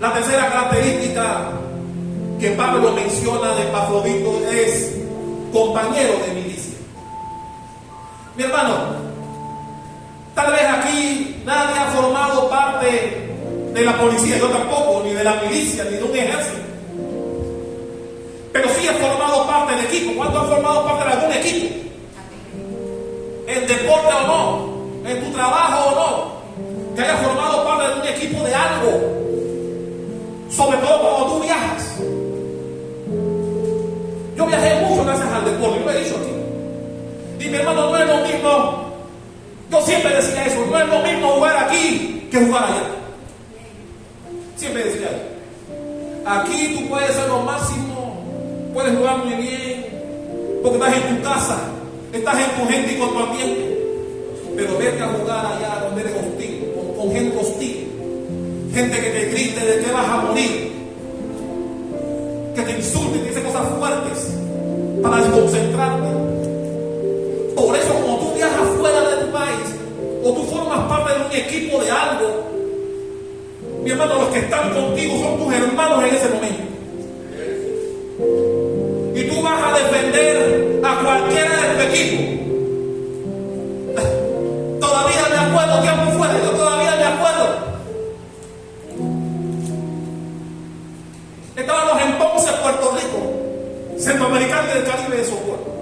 La tercera característica que Pablo menciona de Epafrodito es compañero de milicia. Mi hermano, tal vez aquí nadie ha formado parte de la policía, yo tampoco, ni de la milicia, ni de un ejército. Pero sí ha formado parte del equipo. ¿Cuántos han formado parte de algún equipo? En deporte o no, en tu trabajo o no, que hayas formado parte de un equipo de algo, sobre todo cuando tú viajas. Yo viajé mucho gracias al deporte, yo lo he dicho aquí. Y mi hermano, no es lo mismo. Yo siempre siempre decía eso, no es lo mismo jugar aquí que jugar allá. Siempre decía eso. Aquí tú puedes ser lo máximo, puedes jugar muy bien, porque estás en tu casa, estás en tu gente y con tu ambiente. Pero vete a jugar allá donde eres hostil, con gente hostil, gente que te grite de que vas a morir, que te insulte, que dice cosas fuertes para desconcentrarte. Por eso, cuando tú viajas fuera de tu país o tú formas parte de un equipo de algo, mi hermano, los que están contigo son tus hermanos en ese momento. Y tú vas a defender a cualquiera de tu equipo. Todavía me acuerdo, tiempo fuera, yo todavía me acuerdo. Estábamos en Ponce, Puerto Rico, Centroamericano y del Caribe de Socorro.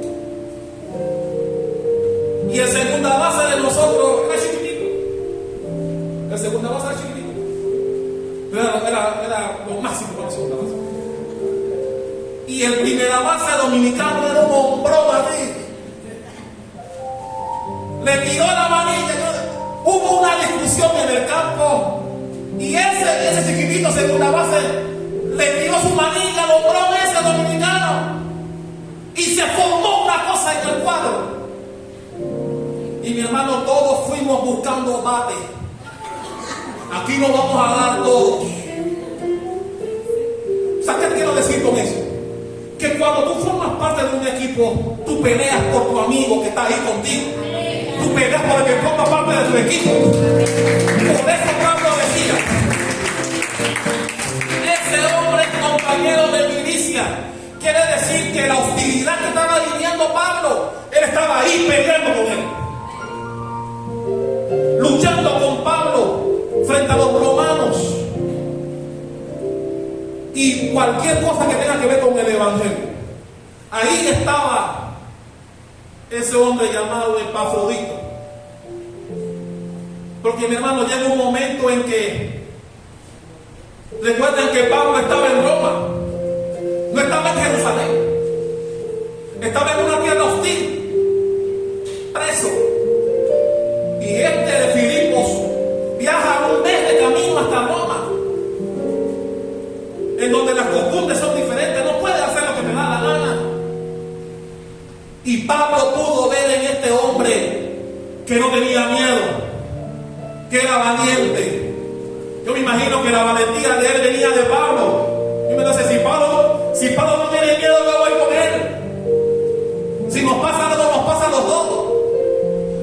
Y el segunda base de nosotros era chiquitito. El segunda base era chiquitito. Era lo máximo para la segunda base. Y el primera base dominicano era un hombrón así. Le tiró la manilla. Hubo una discusión en el campo. Y ese chiquitito segunda base le tiró su manilla al hombrón ese dominicano. Y se formó una cosa en el cuadro. Y mi hermano, todos fuimos buscando bate. Aquí nos vamos a dar todos. ¿Sabes qué quiero decir con eso? Que cuando tú formas parte de un equipo, tú peleas por tu amigo que está ahí contigo. Tú peleas por el que forma parte de tu equipo. Por eso Pablo decía, ese hombre compañero de milicia, quiere decir que la hostilidad que estaba viviendo Pablo, él estaba ahí peleando con él. Luchando con Pablo frente a los romanos y cualquier cosa que tenga que ver con el evangelio. Ahí estaba ese hombre llamado Epafrodito. Porque mi hermano, llega un momento en que recuerden que Pablo estaba en Roma, no estaba en Jerusalén, estaba en una tierra hostil, preso. Y este de Filipos viaja un mes de camino hasta Roma, en donde las costumbres son diferentes, no puede hacer lo que me da la gana. Y Pablo pudo ver en este hombre que no tenía miedo, que era valiente. Yo me imagino que la valentía de él venía de Pablo. Yo me dice, si Pablo no tiene miedo, yo voy con él. Si nos pasa algo, nos pasa a los dos.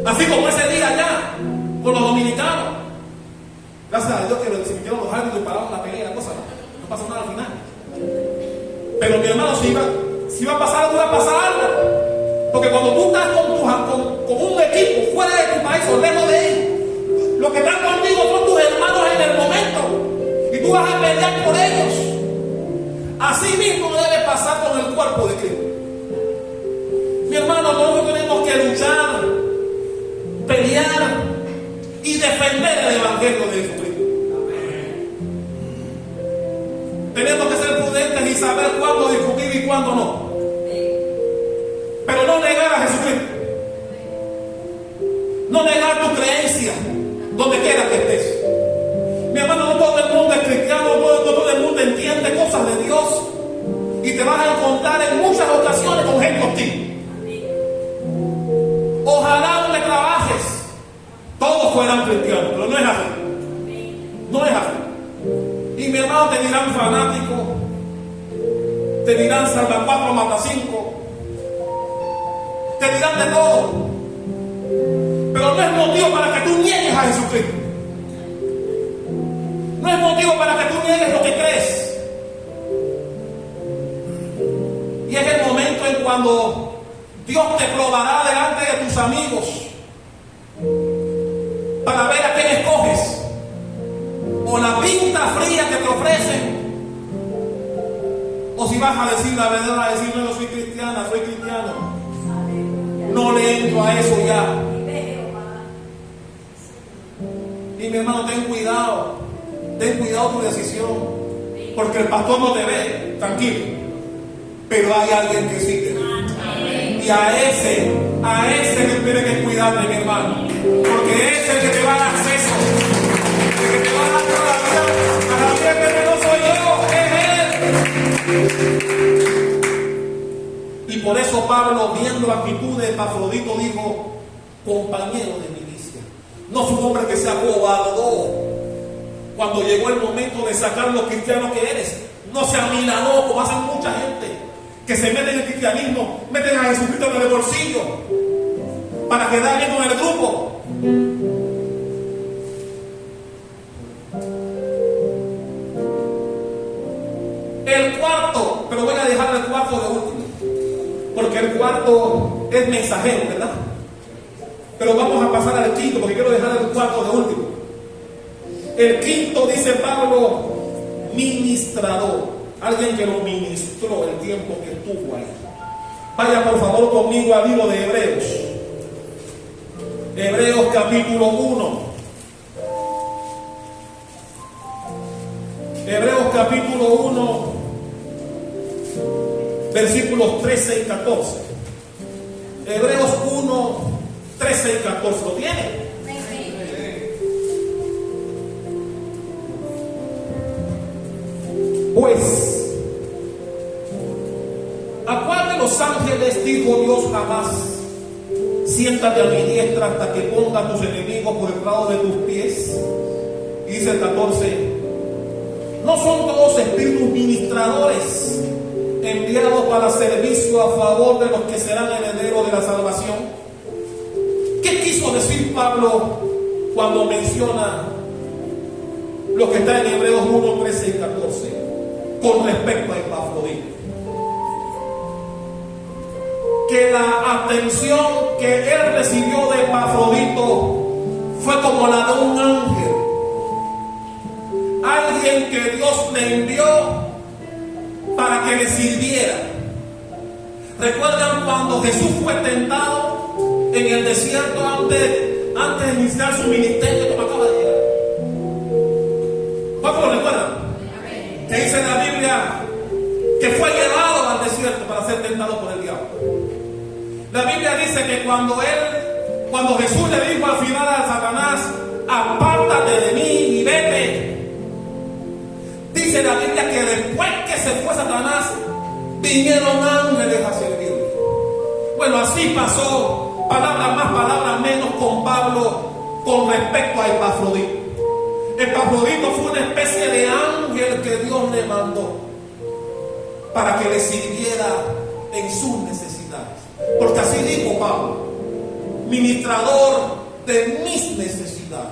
Así como ese día allá con los dominicanos. Gracias a Dios que se metieron los árbitros y pararon la pelea, no pasó nada al final. Pero mi hermano, si va a pasar algo, va a pasar algo. Porque cuando tú estás con un equipo fuera de tu país o lejos de él, los que están contigo son tus hermanos en el momento. Y tú vas a pelear por ellos. Así mismo debe pasar con el cuerpo de Cristo. Mi hermano, nosotros tenemos que luchar, pelear y defender el evangelio de Jesucristo. Tenemos que ser prudentes y saber cuándo discutir y cuándo no. Pero no negar a Jesucristo. No negar tu creencia donde quiera que estés. Mi hermano, no todo el mundo es cristiano, no todo el mundo entiende cosas de Dios. Y te vas a encontrar en muchas ocasiones con gente hostil. Ojalá donde trabajes todos fueran cristianos, pero no es así. No es así. Y mi hermano, te dirán fanático, te dirán salva 4, mata 5, te dirán de todo. Pero no es motivo para que tú niegues a Jesucristo. No es motivo para que tú niegues lo que crees. Y es el momento en cuando Dios te probará delante de tus amigos para ver a quién escoges. O la pinta fría que te ofrecen, o si vas a decir la verdad, a decir no, yo soy cristiana, soy cristiano. No le entro a eso ya. Y mi hermano, ten cuidado tu decisión, porque el pastor no te ve, tranquilo, pero hay alguien que sí te ve. Y a ese que tiene que cuidar de mi hermano. Porque es el que te va a dar acceso, el que te va a dar toda la vida. A la vida que no soy yo, es Él. Y por eso Pablo, viendo la actitud de Epafrodito, dijo: compañero de milicia. No es un hombre que se acobardó cuando llegó el momento de sacar lo cristiano que eres. No se amilanó como hacen mucha gente, que se meten en el cristianismo, meten a Jesucristo en el bolsillo para quedar bien con el grupo. El cuarto, pero voy a dejar el cuarto de último, porque el cuarto es mensajero, ¿verdad? Pero vamos a pasar al quinto, porque quiero dejar el cuarto de último. El quinto, dice Pablo, ministrador. Alguien que lo ministró el tiempo que estuvo ahí. Vaya por favor conmigo al libro de Hebreos. Hebreos capítulo 1. Hebreos capítulo 1, versículos 13 y 14. Hebreos 1, 13 y 14. ¿Lo tiene? Pues, ¿a cuál de los ángeles dijo Dios jamás: siéntate a mi diestra hasta que ponga a tus enemigos por el lado de tus pies? Y dice el 14: ¿no son todos espíritus ministradores enviados para servicio a favor de los que serán herederos de la salvación? ¿Qué quiso decir Pablo cuando menciona lo que está en Hebreos 1, 13 y 14 con respecto a Epafrodito? Que la atención que él recibió de Epafrodito fue como la de un ángel, alguien que Dios le envió para que le sirviera. ¿Recuerdan cuando Jesús fue tentado en el desierto antes de iniciar su ministerio, como acaba de llegar? ¿Cuántos lo recuerdan? Que dice en la Biblia que fue llevado al desierto para ser tentado por el diablo. La Biblia dice que cuando Jesús le dijo al final a Satanás: apártate de mí y vete, dice la Biblia que después que se fue Satanás, vinieron ángeles a servirle. Bueno, así pasó, palabras más, palabras menos, con Pablo con respecto a Epafrodito. Epafrodito fue una especie de ángel que Dios le mandó para que le sirviera en sus necesidades. Porque así dijo Pablo: ministrador de mis necesidades.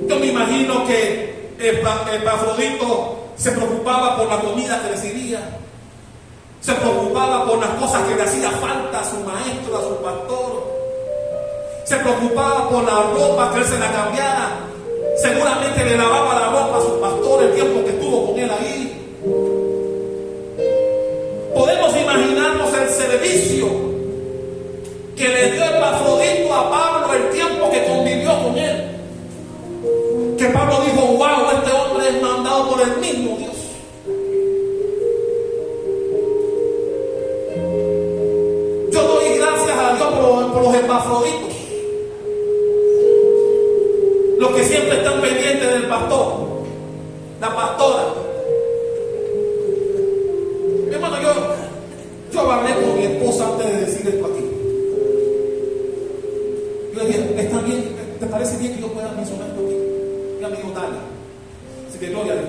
Yo me imagino que Epafrodito se preocupaba por la comida que recibía, se preocupaba por las cosas que le hacía falta a su maestro, a su pastor, se preocupaba por la ropa que él se la cambiara. Seguramente le lavaba la ropa a su pastor el tiempo que estuvo con él ahí. Podemos imaginarnos el servicio que le dio Epafrodito a Pablo el tiempo que convivió con él. Que Pablo dijo: wow, este hombre es mandado por el mismo Dios. Yo doy gracias a Dios por los Epafroditos, los que siempre están pendientes del pastor, la pastora. Mi hermano, yo hablé con mi esposa antes de decir esto aquí. Yo le dije: ¿está bien? ¿Te parece bien que yo pueda mencionar esto aquí? Y ella me dijo: dale. Así que gloria a Dios.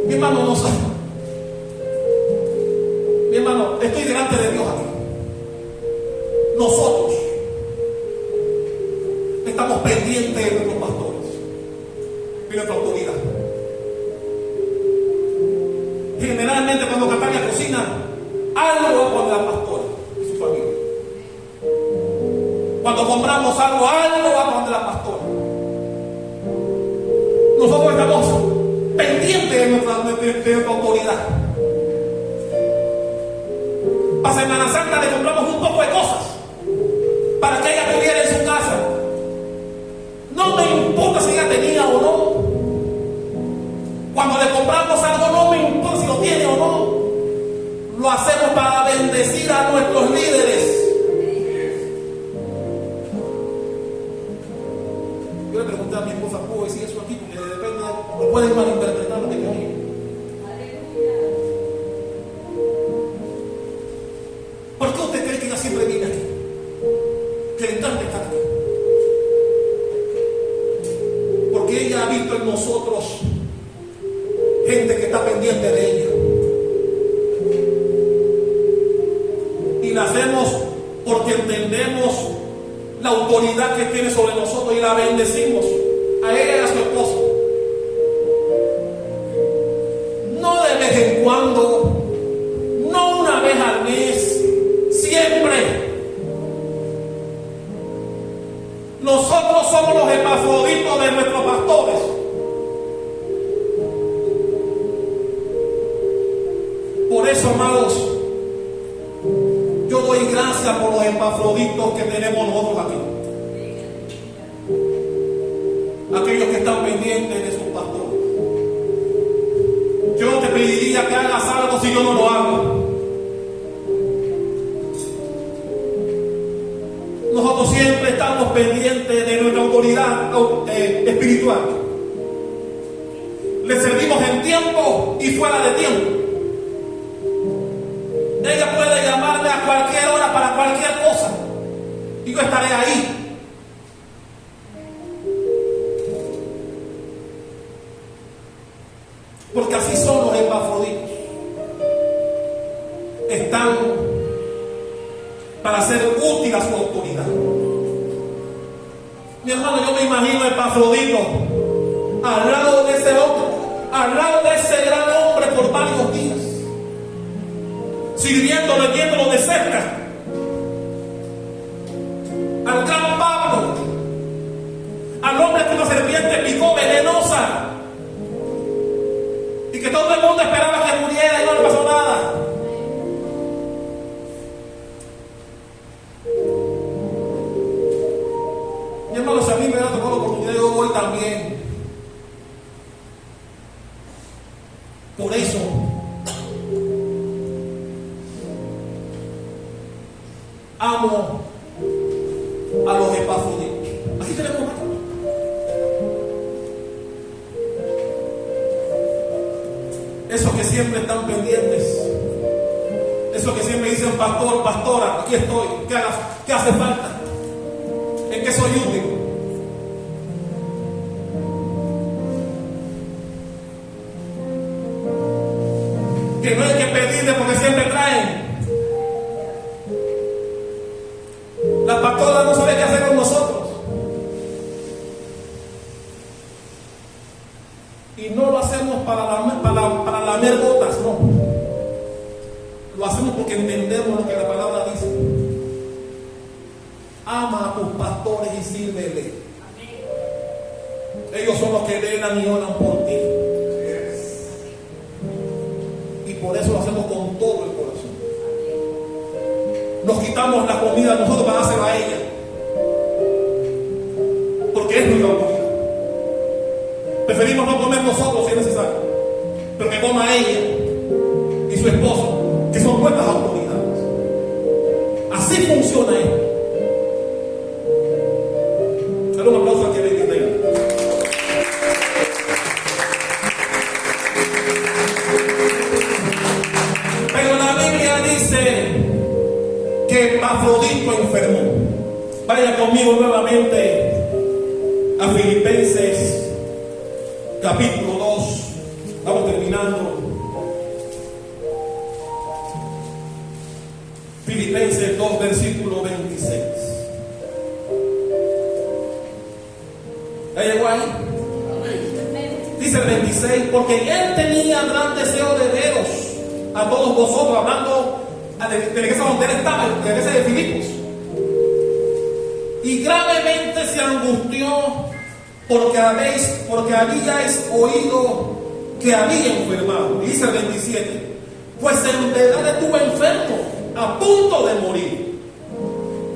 Mi hermano, no sabe. Mi hermano, estoy delante de Dios aquí. Nosotros estamos pendientes de nuestros pastores y nuestra autoridad. Generalmente cuando Catalina cocina, algo va con la pastora y su familia. Cuando compramos algo va con la pastora. Nosotros estamos pendientes de nuestra autoridad. Para Semana Santa le compramos un poco de cosas para que ella tuviera en su casa. No me importa si ella tenía o no. Cuando le compramos algo, no me importa si lo tiene o no. Lo hacemos para bendecir a nuestros líderes. No pueden malinterpretar lo que yo digo. ¿Por qué usted cree que ella siempre viene aquí? Que le encanta estar aquí. Porque ella ha visto en nosotros gente que está pendiente de ella. Y la hacemos porque entendemos la autoridad que tiene sobre nosotros y la bendecimos a ella y a su esposo. No de vez en cuando, no una vez al mes, siempre. Nosotros somos los epafroditos de nuestros pastores. Por eso, amados, yo doy gracias por los epafroditos que tenemos nosotros aquí. Aquellos que están pendientes de sus pastores. Yo no te pediría que hagas algo si yo no lo hago. Nosotros siempre estamos pendientes de nuestra autoridad espiritual. Le servimos en tiempo y fuera de tiempo. Ella puede llamarme a cualquier hora para cualquier cosa y yo estaré ahí. Porque así son los epafroditos. Están para ser útil a su autoridad. Mi hermano, yo me imagino a Epafrodito al lado de ese hombre, al lado de ese gran hombre por varios días, sirviéndolo, viéndolo de cerca. Al gran Pablo, al hombre que una serpiente picó venenosa y que todo el mundo esperaba que muriera y no le pasó nada. Mi hermano, si a mí me da tocado la oportunidad, yo voy también. Por eso amo a los epafroditos. Aquí tenemos más. Esos que siempre están pendientes. Esos que siempre dicen: pastor, pastora, aquí estoy. ¿Qué hace falta? ¿En qué soy útil? Que no hay que pedirle porque siempre traen. La pastora no sabe qué hacer con nosotros. Y no lo hacemos para lamer botas, no. Lo hacemos porque entendemos lo que la palabra dice. Ama a tus pastores y sírvele. Ellos son los que velan y oran por ti. Y por eso lo hacemos con todo el corazón. Nos quitamos la comida nosotros para dársela a ella, porque es nuestra autoridad. Preferimos no comer nosotros si es necesario, pero que coma ella y su esposo, que son nuestras autoridades. Así funciona esto. Dale un aplauso a que venga. Pero la Biblia dice que Epafrodito enfermó. Vaya conmigo nuevamente a Filipenses capítulo 2. Vamos terminando. Filipenses 2, versículo 26. ¿Ya llegó ahí? Dice el 26: porque él tenía gran deseo de veros a todos vosotros, hablando de la iglesia donde él estaba, de la iglesia de Filipos, y gravemente se angustió porque habíais oído que había enfermado. Dice el 27: pues en verdad estuvo enfermo, a punto de morir,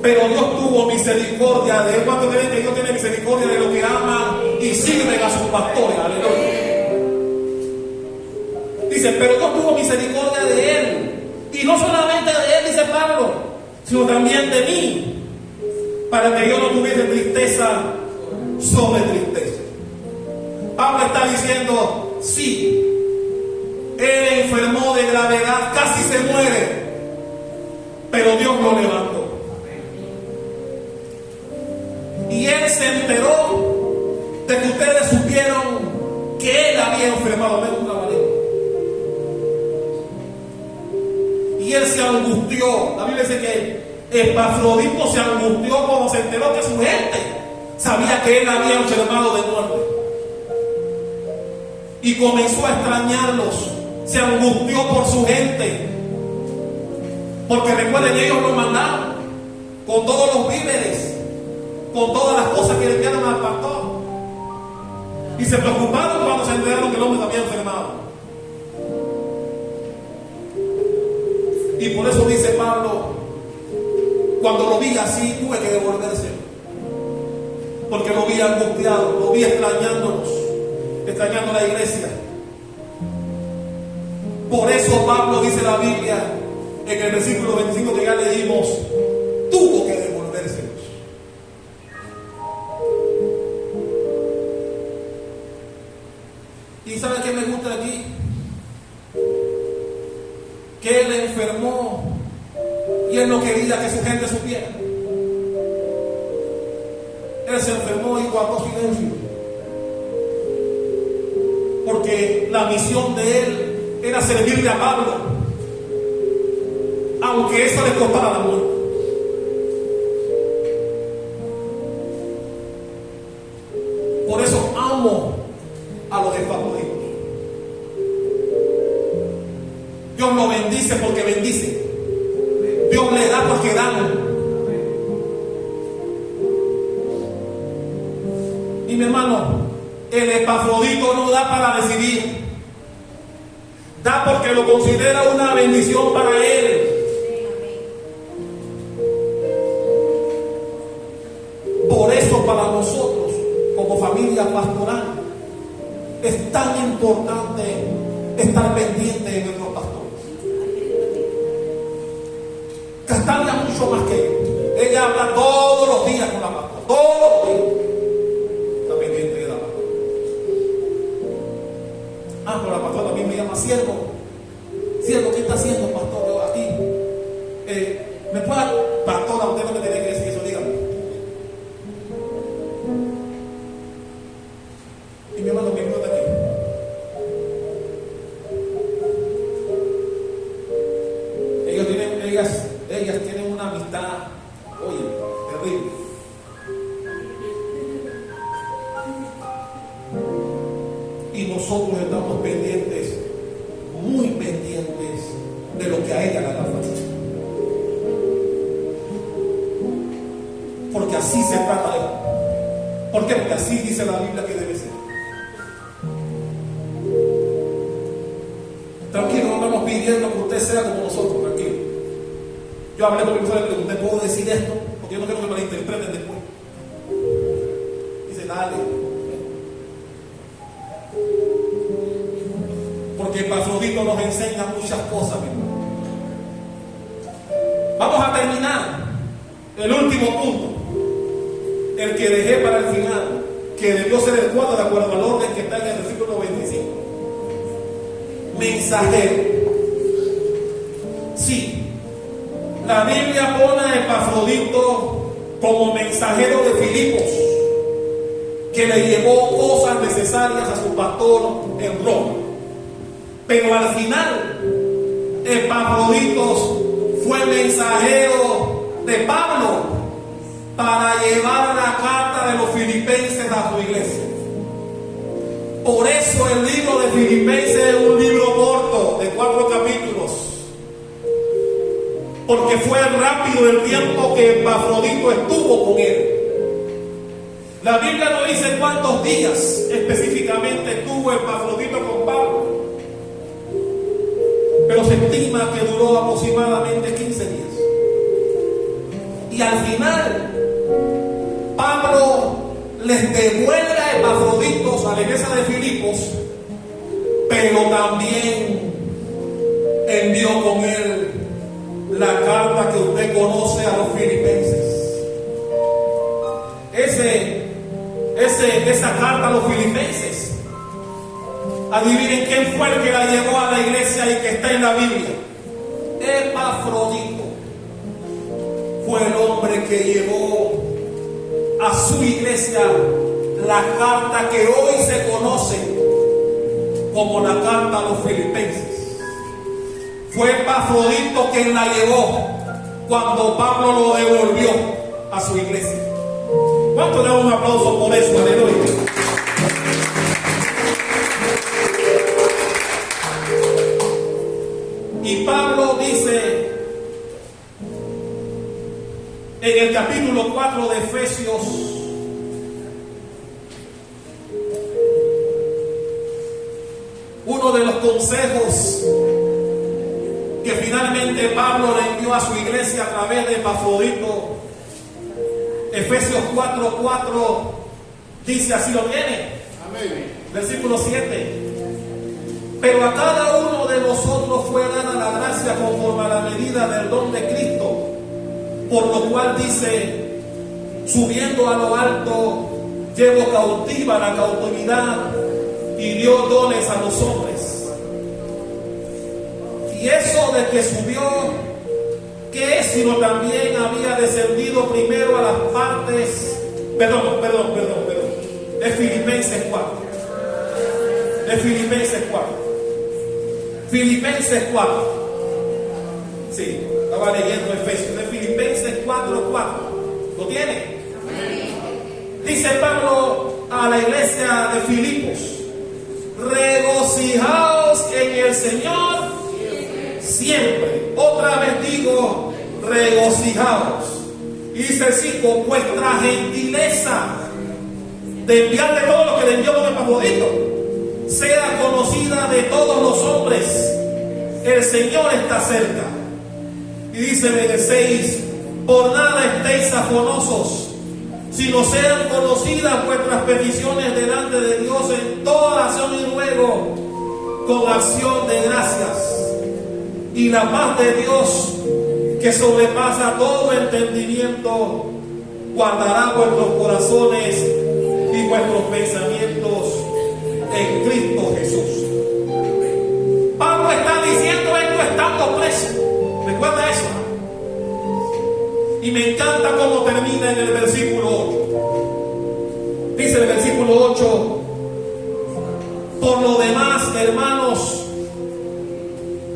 pero Dios tuvo misericordia de él. ¿Cuánto creen que Dios tiene misericordia de los que aman y sirven a sus pastores? Aleluya. Dice: pero Dios tuvo misericordia de él, y no solamente de él, dice Pablo, sino también de mí, para que yo no tuviese tristeza sobre tristeza. Pablo está diciendo, sí, él enfermó de gravedad, casi se muere, pero Dios lo levantó. Y él se enteró de que ustedes supieron que él había enfermado. Y él se angustió. La Biblia dice que Epafrodito se angustió cuando se enteró que su gente sabía que él había enfermado de muerte. Y comenzó a extrañarlos. Se angustió por su gente. Porque recuerden, ellos lo mandaron con todos los víveres, con todas las cosas que le enviaron al pastor. Y se preocuparon cuando se enteraron que el hombre había enfermado. Y por eso dice Pablo, cuando lo vi así, tuve que devolverse. Porque lo vi angustiado, lo vi extrañándonos, extrañando la iglesia. Por eso Pablo dice la Biblia, en el versículo 25 que ya leímos, tuvo que devolvérselos. ¿Y saben qué me gusta aquí? Que él enfermó y él no quería que su gente supiera. Él se enfermó y guardó silencio, porque la misión de él era servirle a Pablo, aunque eso le costara la muerte. Por eso amo a los Epafroditos. Dios lo bendice porque bendice. Dios le da porque dan. Y mi hermano, el Epafrodito no da para decidir. Da porque lo considera una bendición para él. Por eso para nosotros, como familia pastoral, es tan importante estar pendiente de nuestros pastores. Castalia mucho más que ella. Ella habla todos los días con la pastora, todos los días está pendiente de la pastora. Pero la pastora también me llama siervo. Siervo, ¿qué está haciendo, pastor? Yo aquí. ¿Me puede? Pastora, usted no me tiene que decir eso, dígame. Y mi hermano, mi hermano está aquí. Ellas tienen una amistad, oye, terrible. Y nosotros estamos pendientes, muy pendientes de lo que a ella le haga falta. Porque así se trata de ella. ¿Por qué? Porque así dice la Biblia que debe ser. Tranquilo, no estamos pidiendo que usted sea como nosotros, tranquilo. Yo hablé con mi profesor y le pregunté, ¿puedo decir esto? Porque yo no quiero que me lo interpreten después. Dice, dale. Porque Epafrodito nos enseña muchas cosas, mi hermano. Vamos a terminar. El último punto, el que dejé para el final, que debió ser el 4 de acuerdo al orden que está en el versículo 25. Mensajero. Sí. La Biblia pone a Epafrodito como mensajero de Filipos, que le llevó cosas necesarias a su pastor en Roma. Pero al final, Epafrodito fue mensajero de Pablo para llevar la carta de los filipenses a su iglesia. Por eso el libro de Filipenses es un libro corto de 4 capítulos. Porque fue rápido el tiempo que Epafrodito estuvo con él. La Biblia no dice cuántos días específicamente estuvo Epafrodito con Pablo, pero se estima que duró aproximadamente 15 días. Y al final, Pablo les devuelve a Epafrodito a la iglesia de Filipos, pero también envió con él la carta que usted conoce a los filipenses. Esa carta a los filipenses Adivinen quién fue el que la llevó a la iglesia y que está en la Biblia. Epafrodito fue el hombre que llevó a su iglesia la carta que hoy se conoce como la carta a los filipenses. Fue Epafrodito quien la llevó cuando Pablo lo devolvió a su iglesia. ¿Cuánto le damos un aplauso por eso? Aleluya. Y Pablo dice en el capítulo 4 de Efesios, uno de los consejos que finalmente Pablo le envió a su iglesia a través de Epafrodito, Efesios 4:4, dice así, lo tiene. Amén. Versículo 7. Pero a cada uno de nosotros fue dada la gracia conforme a la medida del don de Cristo, por lo cual dice, subiendo a lo alto, llevó cautiva la cautividad y dio dones a los hombres. Y eso de que subió, ¿qué es? Sino también había descendido primero a las partes, perdón, es Filipenses 4. Es Filipenses 4. Filipenses 4. Sí, estaba leyendo Efesios. De Filipenses 4:4. ¿Lo tiene? Dice Pablo a la iglesia de Filipos: regocijaos en el Señor siempre. Otra vez digo, regocijaos. Y dice el 5: vuestra gentileza de enviarle todo lo que le envió con Epafrodito sea conocida de todos los hombres. El Señor está cerca. Y dice en el 6: por nada estéis afanosos, sino sean conocidas vuestras peticiones delante de Dios en toda acción y ruego, con acción de gracias. Y la paz de Dios, que sobrepasa todo entendimiento, guardará vuestros corazones y vuestros pensamientos en Cristo Jesús. Pablo está diciendo esto estando preso. ¿Recuerda eso? Y me encanta cómo termina en el versículo 8. Dice el versículo 8: por lo demás, hermanos,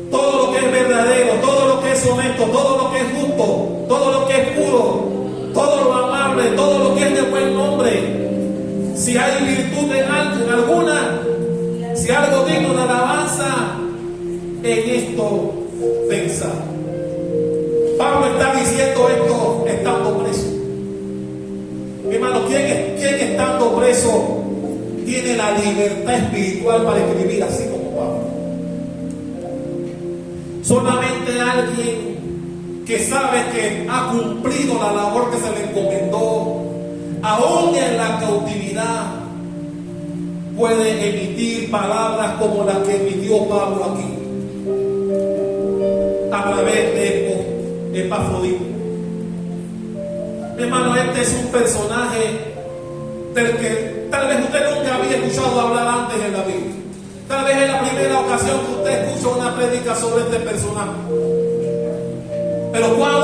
todo lo que es verdadero, todo lo que es honesto, todo lo que es justo, todo lo que es puro, todo lo amable, todo lo que es de buen nombre, si hay virtud en alguna, si algo digno de alabanza, en esto pensad. Pablo está diciendo esto estando preso. Hermano, ¿quién estando preso tiene la libertad espiritual para escribir así como Pablo? Solamente alguien que sabe que ha cumplido la labor que se le encomendó, aún en la cautividad, puede emitir palabras como las que emitió Pablo aquí, a través de Epafrodito. Hermano, este es un personaje del que tal vez usted nunca había escuchado hablar antes en la Biblia. Tal vez es la primera ocasión que usted escucha una prédica sobre este personaje. Pero cuán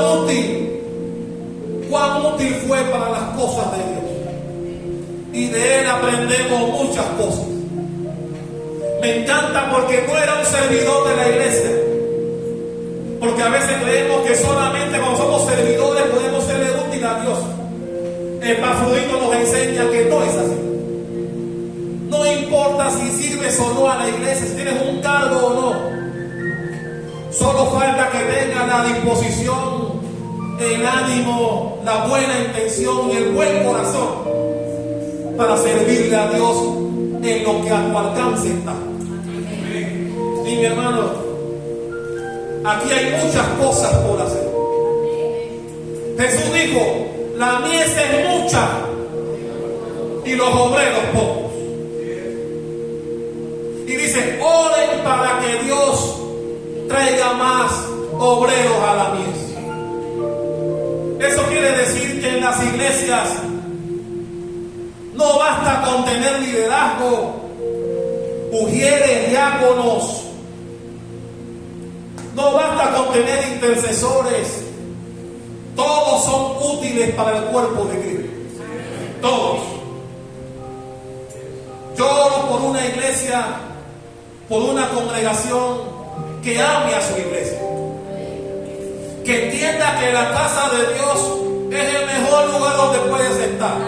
útil fue para las cosas de Dios. Y de él aprendemos muchas cosas. Me encanta porque no era un servidor de la iglesia. Porque a veces creemos que solamente cuando somos servidores podemos serle útil a Dios. Epafrodito nos enseña que no es así. No importa si sirves o no a la iglesia, si tienes un cargo o no. Solo falta que tengas la disposición, el ánimo, la buena intención y el buen corazón para servirle a Dios en lo que a tu alcance está. Y mi hermano, aquí hay muchas cosas por hacer. Jesús dijo: la mies es mucha y los obreros pocos. Y dice: oren para que Dios traiga más obreros a la mies. Eso quiere decir que en las iglesias no basta con tener liderazgo, ujieres, diáconos. No basta con tener intercesores. Todos son útiles para el cuerpo de Cristo. Todos. Yo oro por una iglesia, por una congregación que ame a su iglesia, que entienda que la casa de Dios es el mejor lugar donde puedes estar.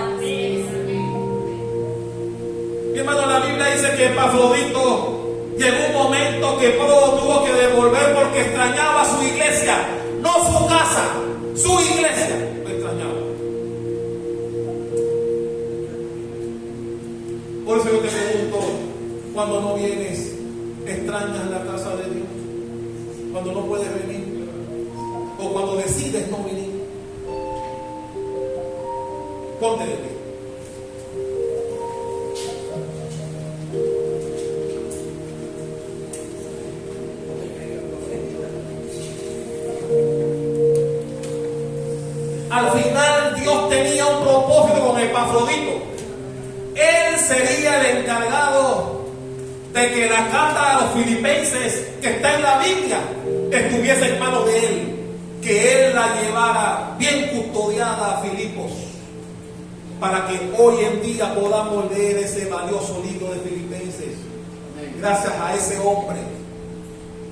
Mi hermano, la Biblia dice que Epafrodito llegó un momento que Pablo tuvo que devolver porque extrañaba su iglesia, no su casa, su iglesia lo extrañaba. Por eso yo te pregunto, cuando no vienes, ¿extrañas la casa de Dios? Cuando no puedes venir, o cuando decides no venir. Ponte de pie. Al final Dios tenía un propósito con Epafrodito. Él sería el encargado de que la carta a los filipenses que está en la Biblia estuviese en manos de él, que él la llevara bien custodiada a Filipos, para que hoy en día podamos leer ese valioso libro de Filipenses, gracias a ese hombre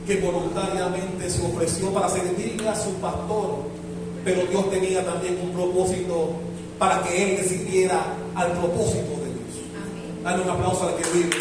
que voluntariamente se ofreció para servirle a su pastor. Pero Dios tenía también un propósito para que él le sirviera al propósito de Dios. Dale un aplauso al que vive.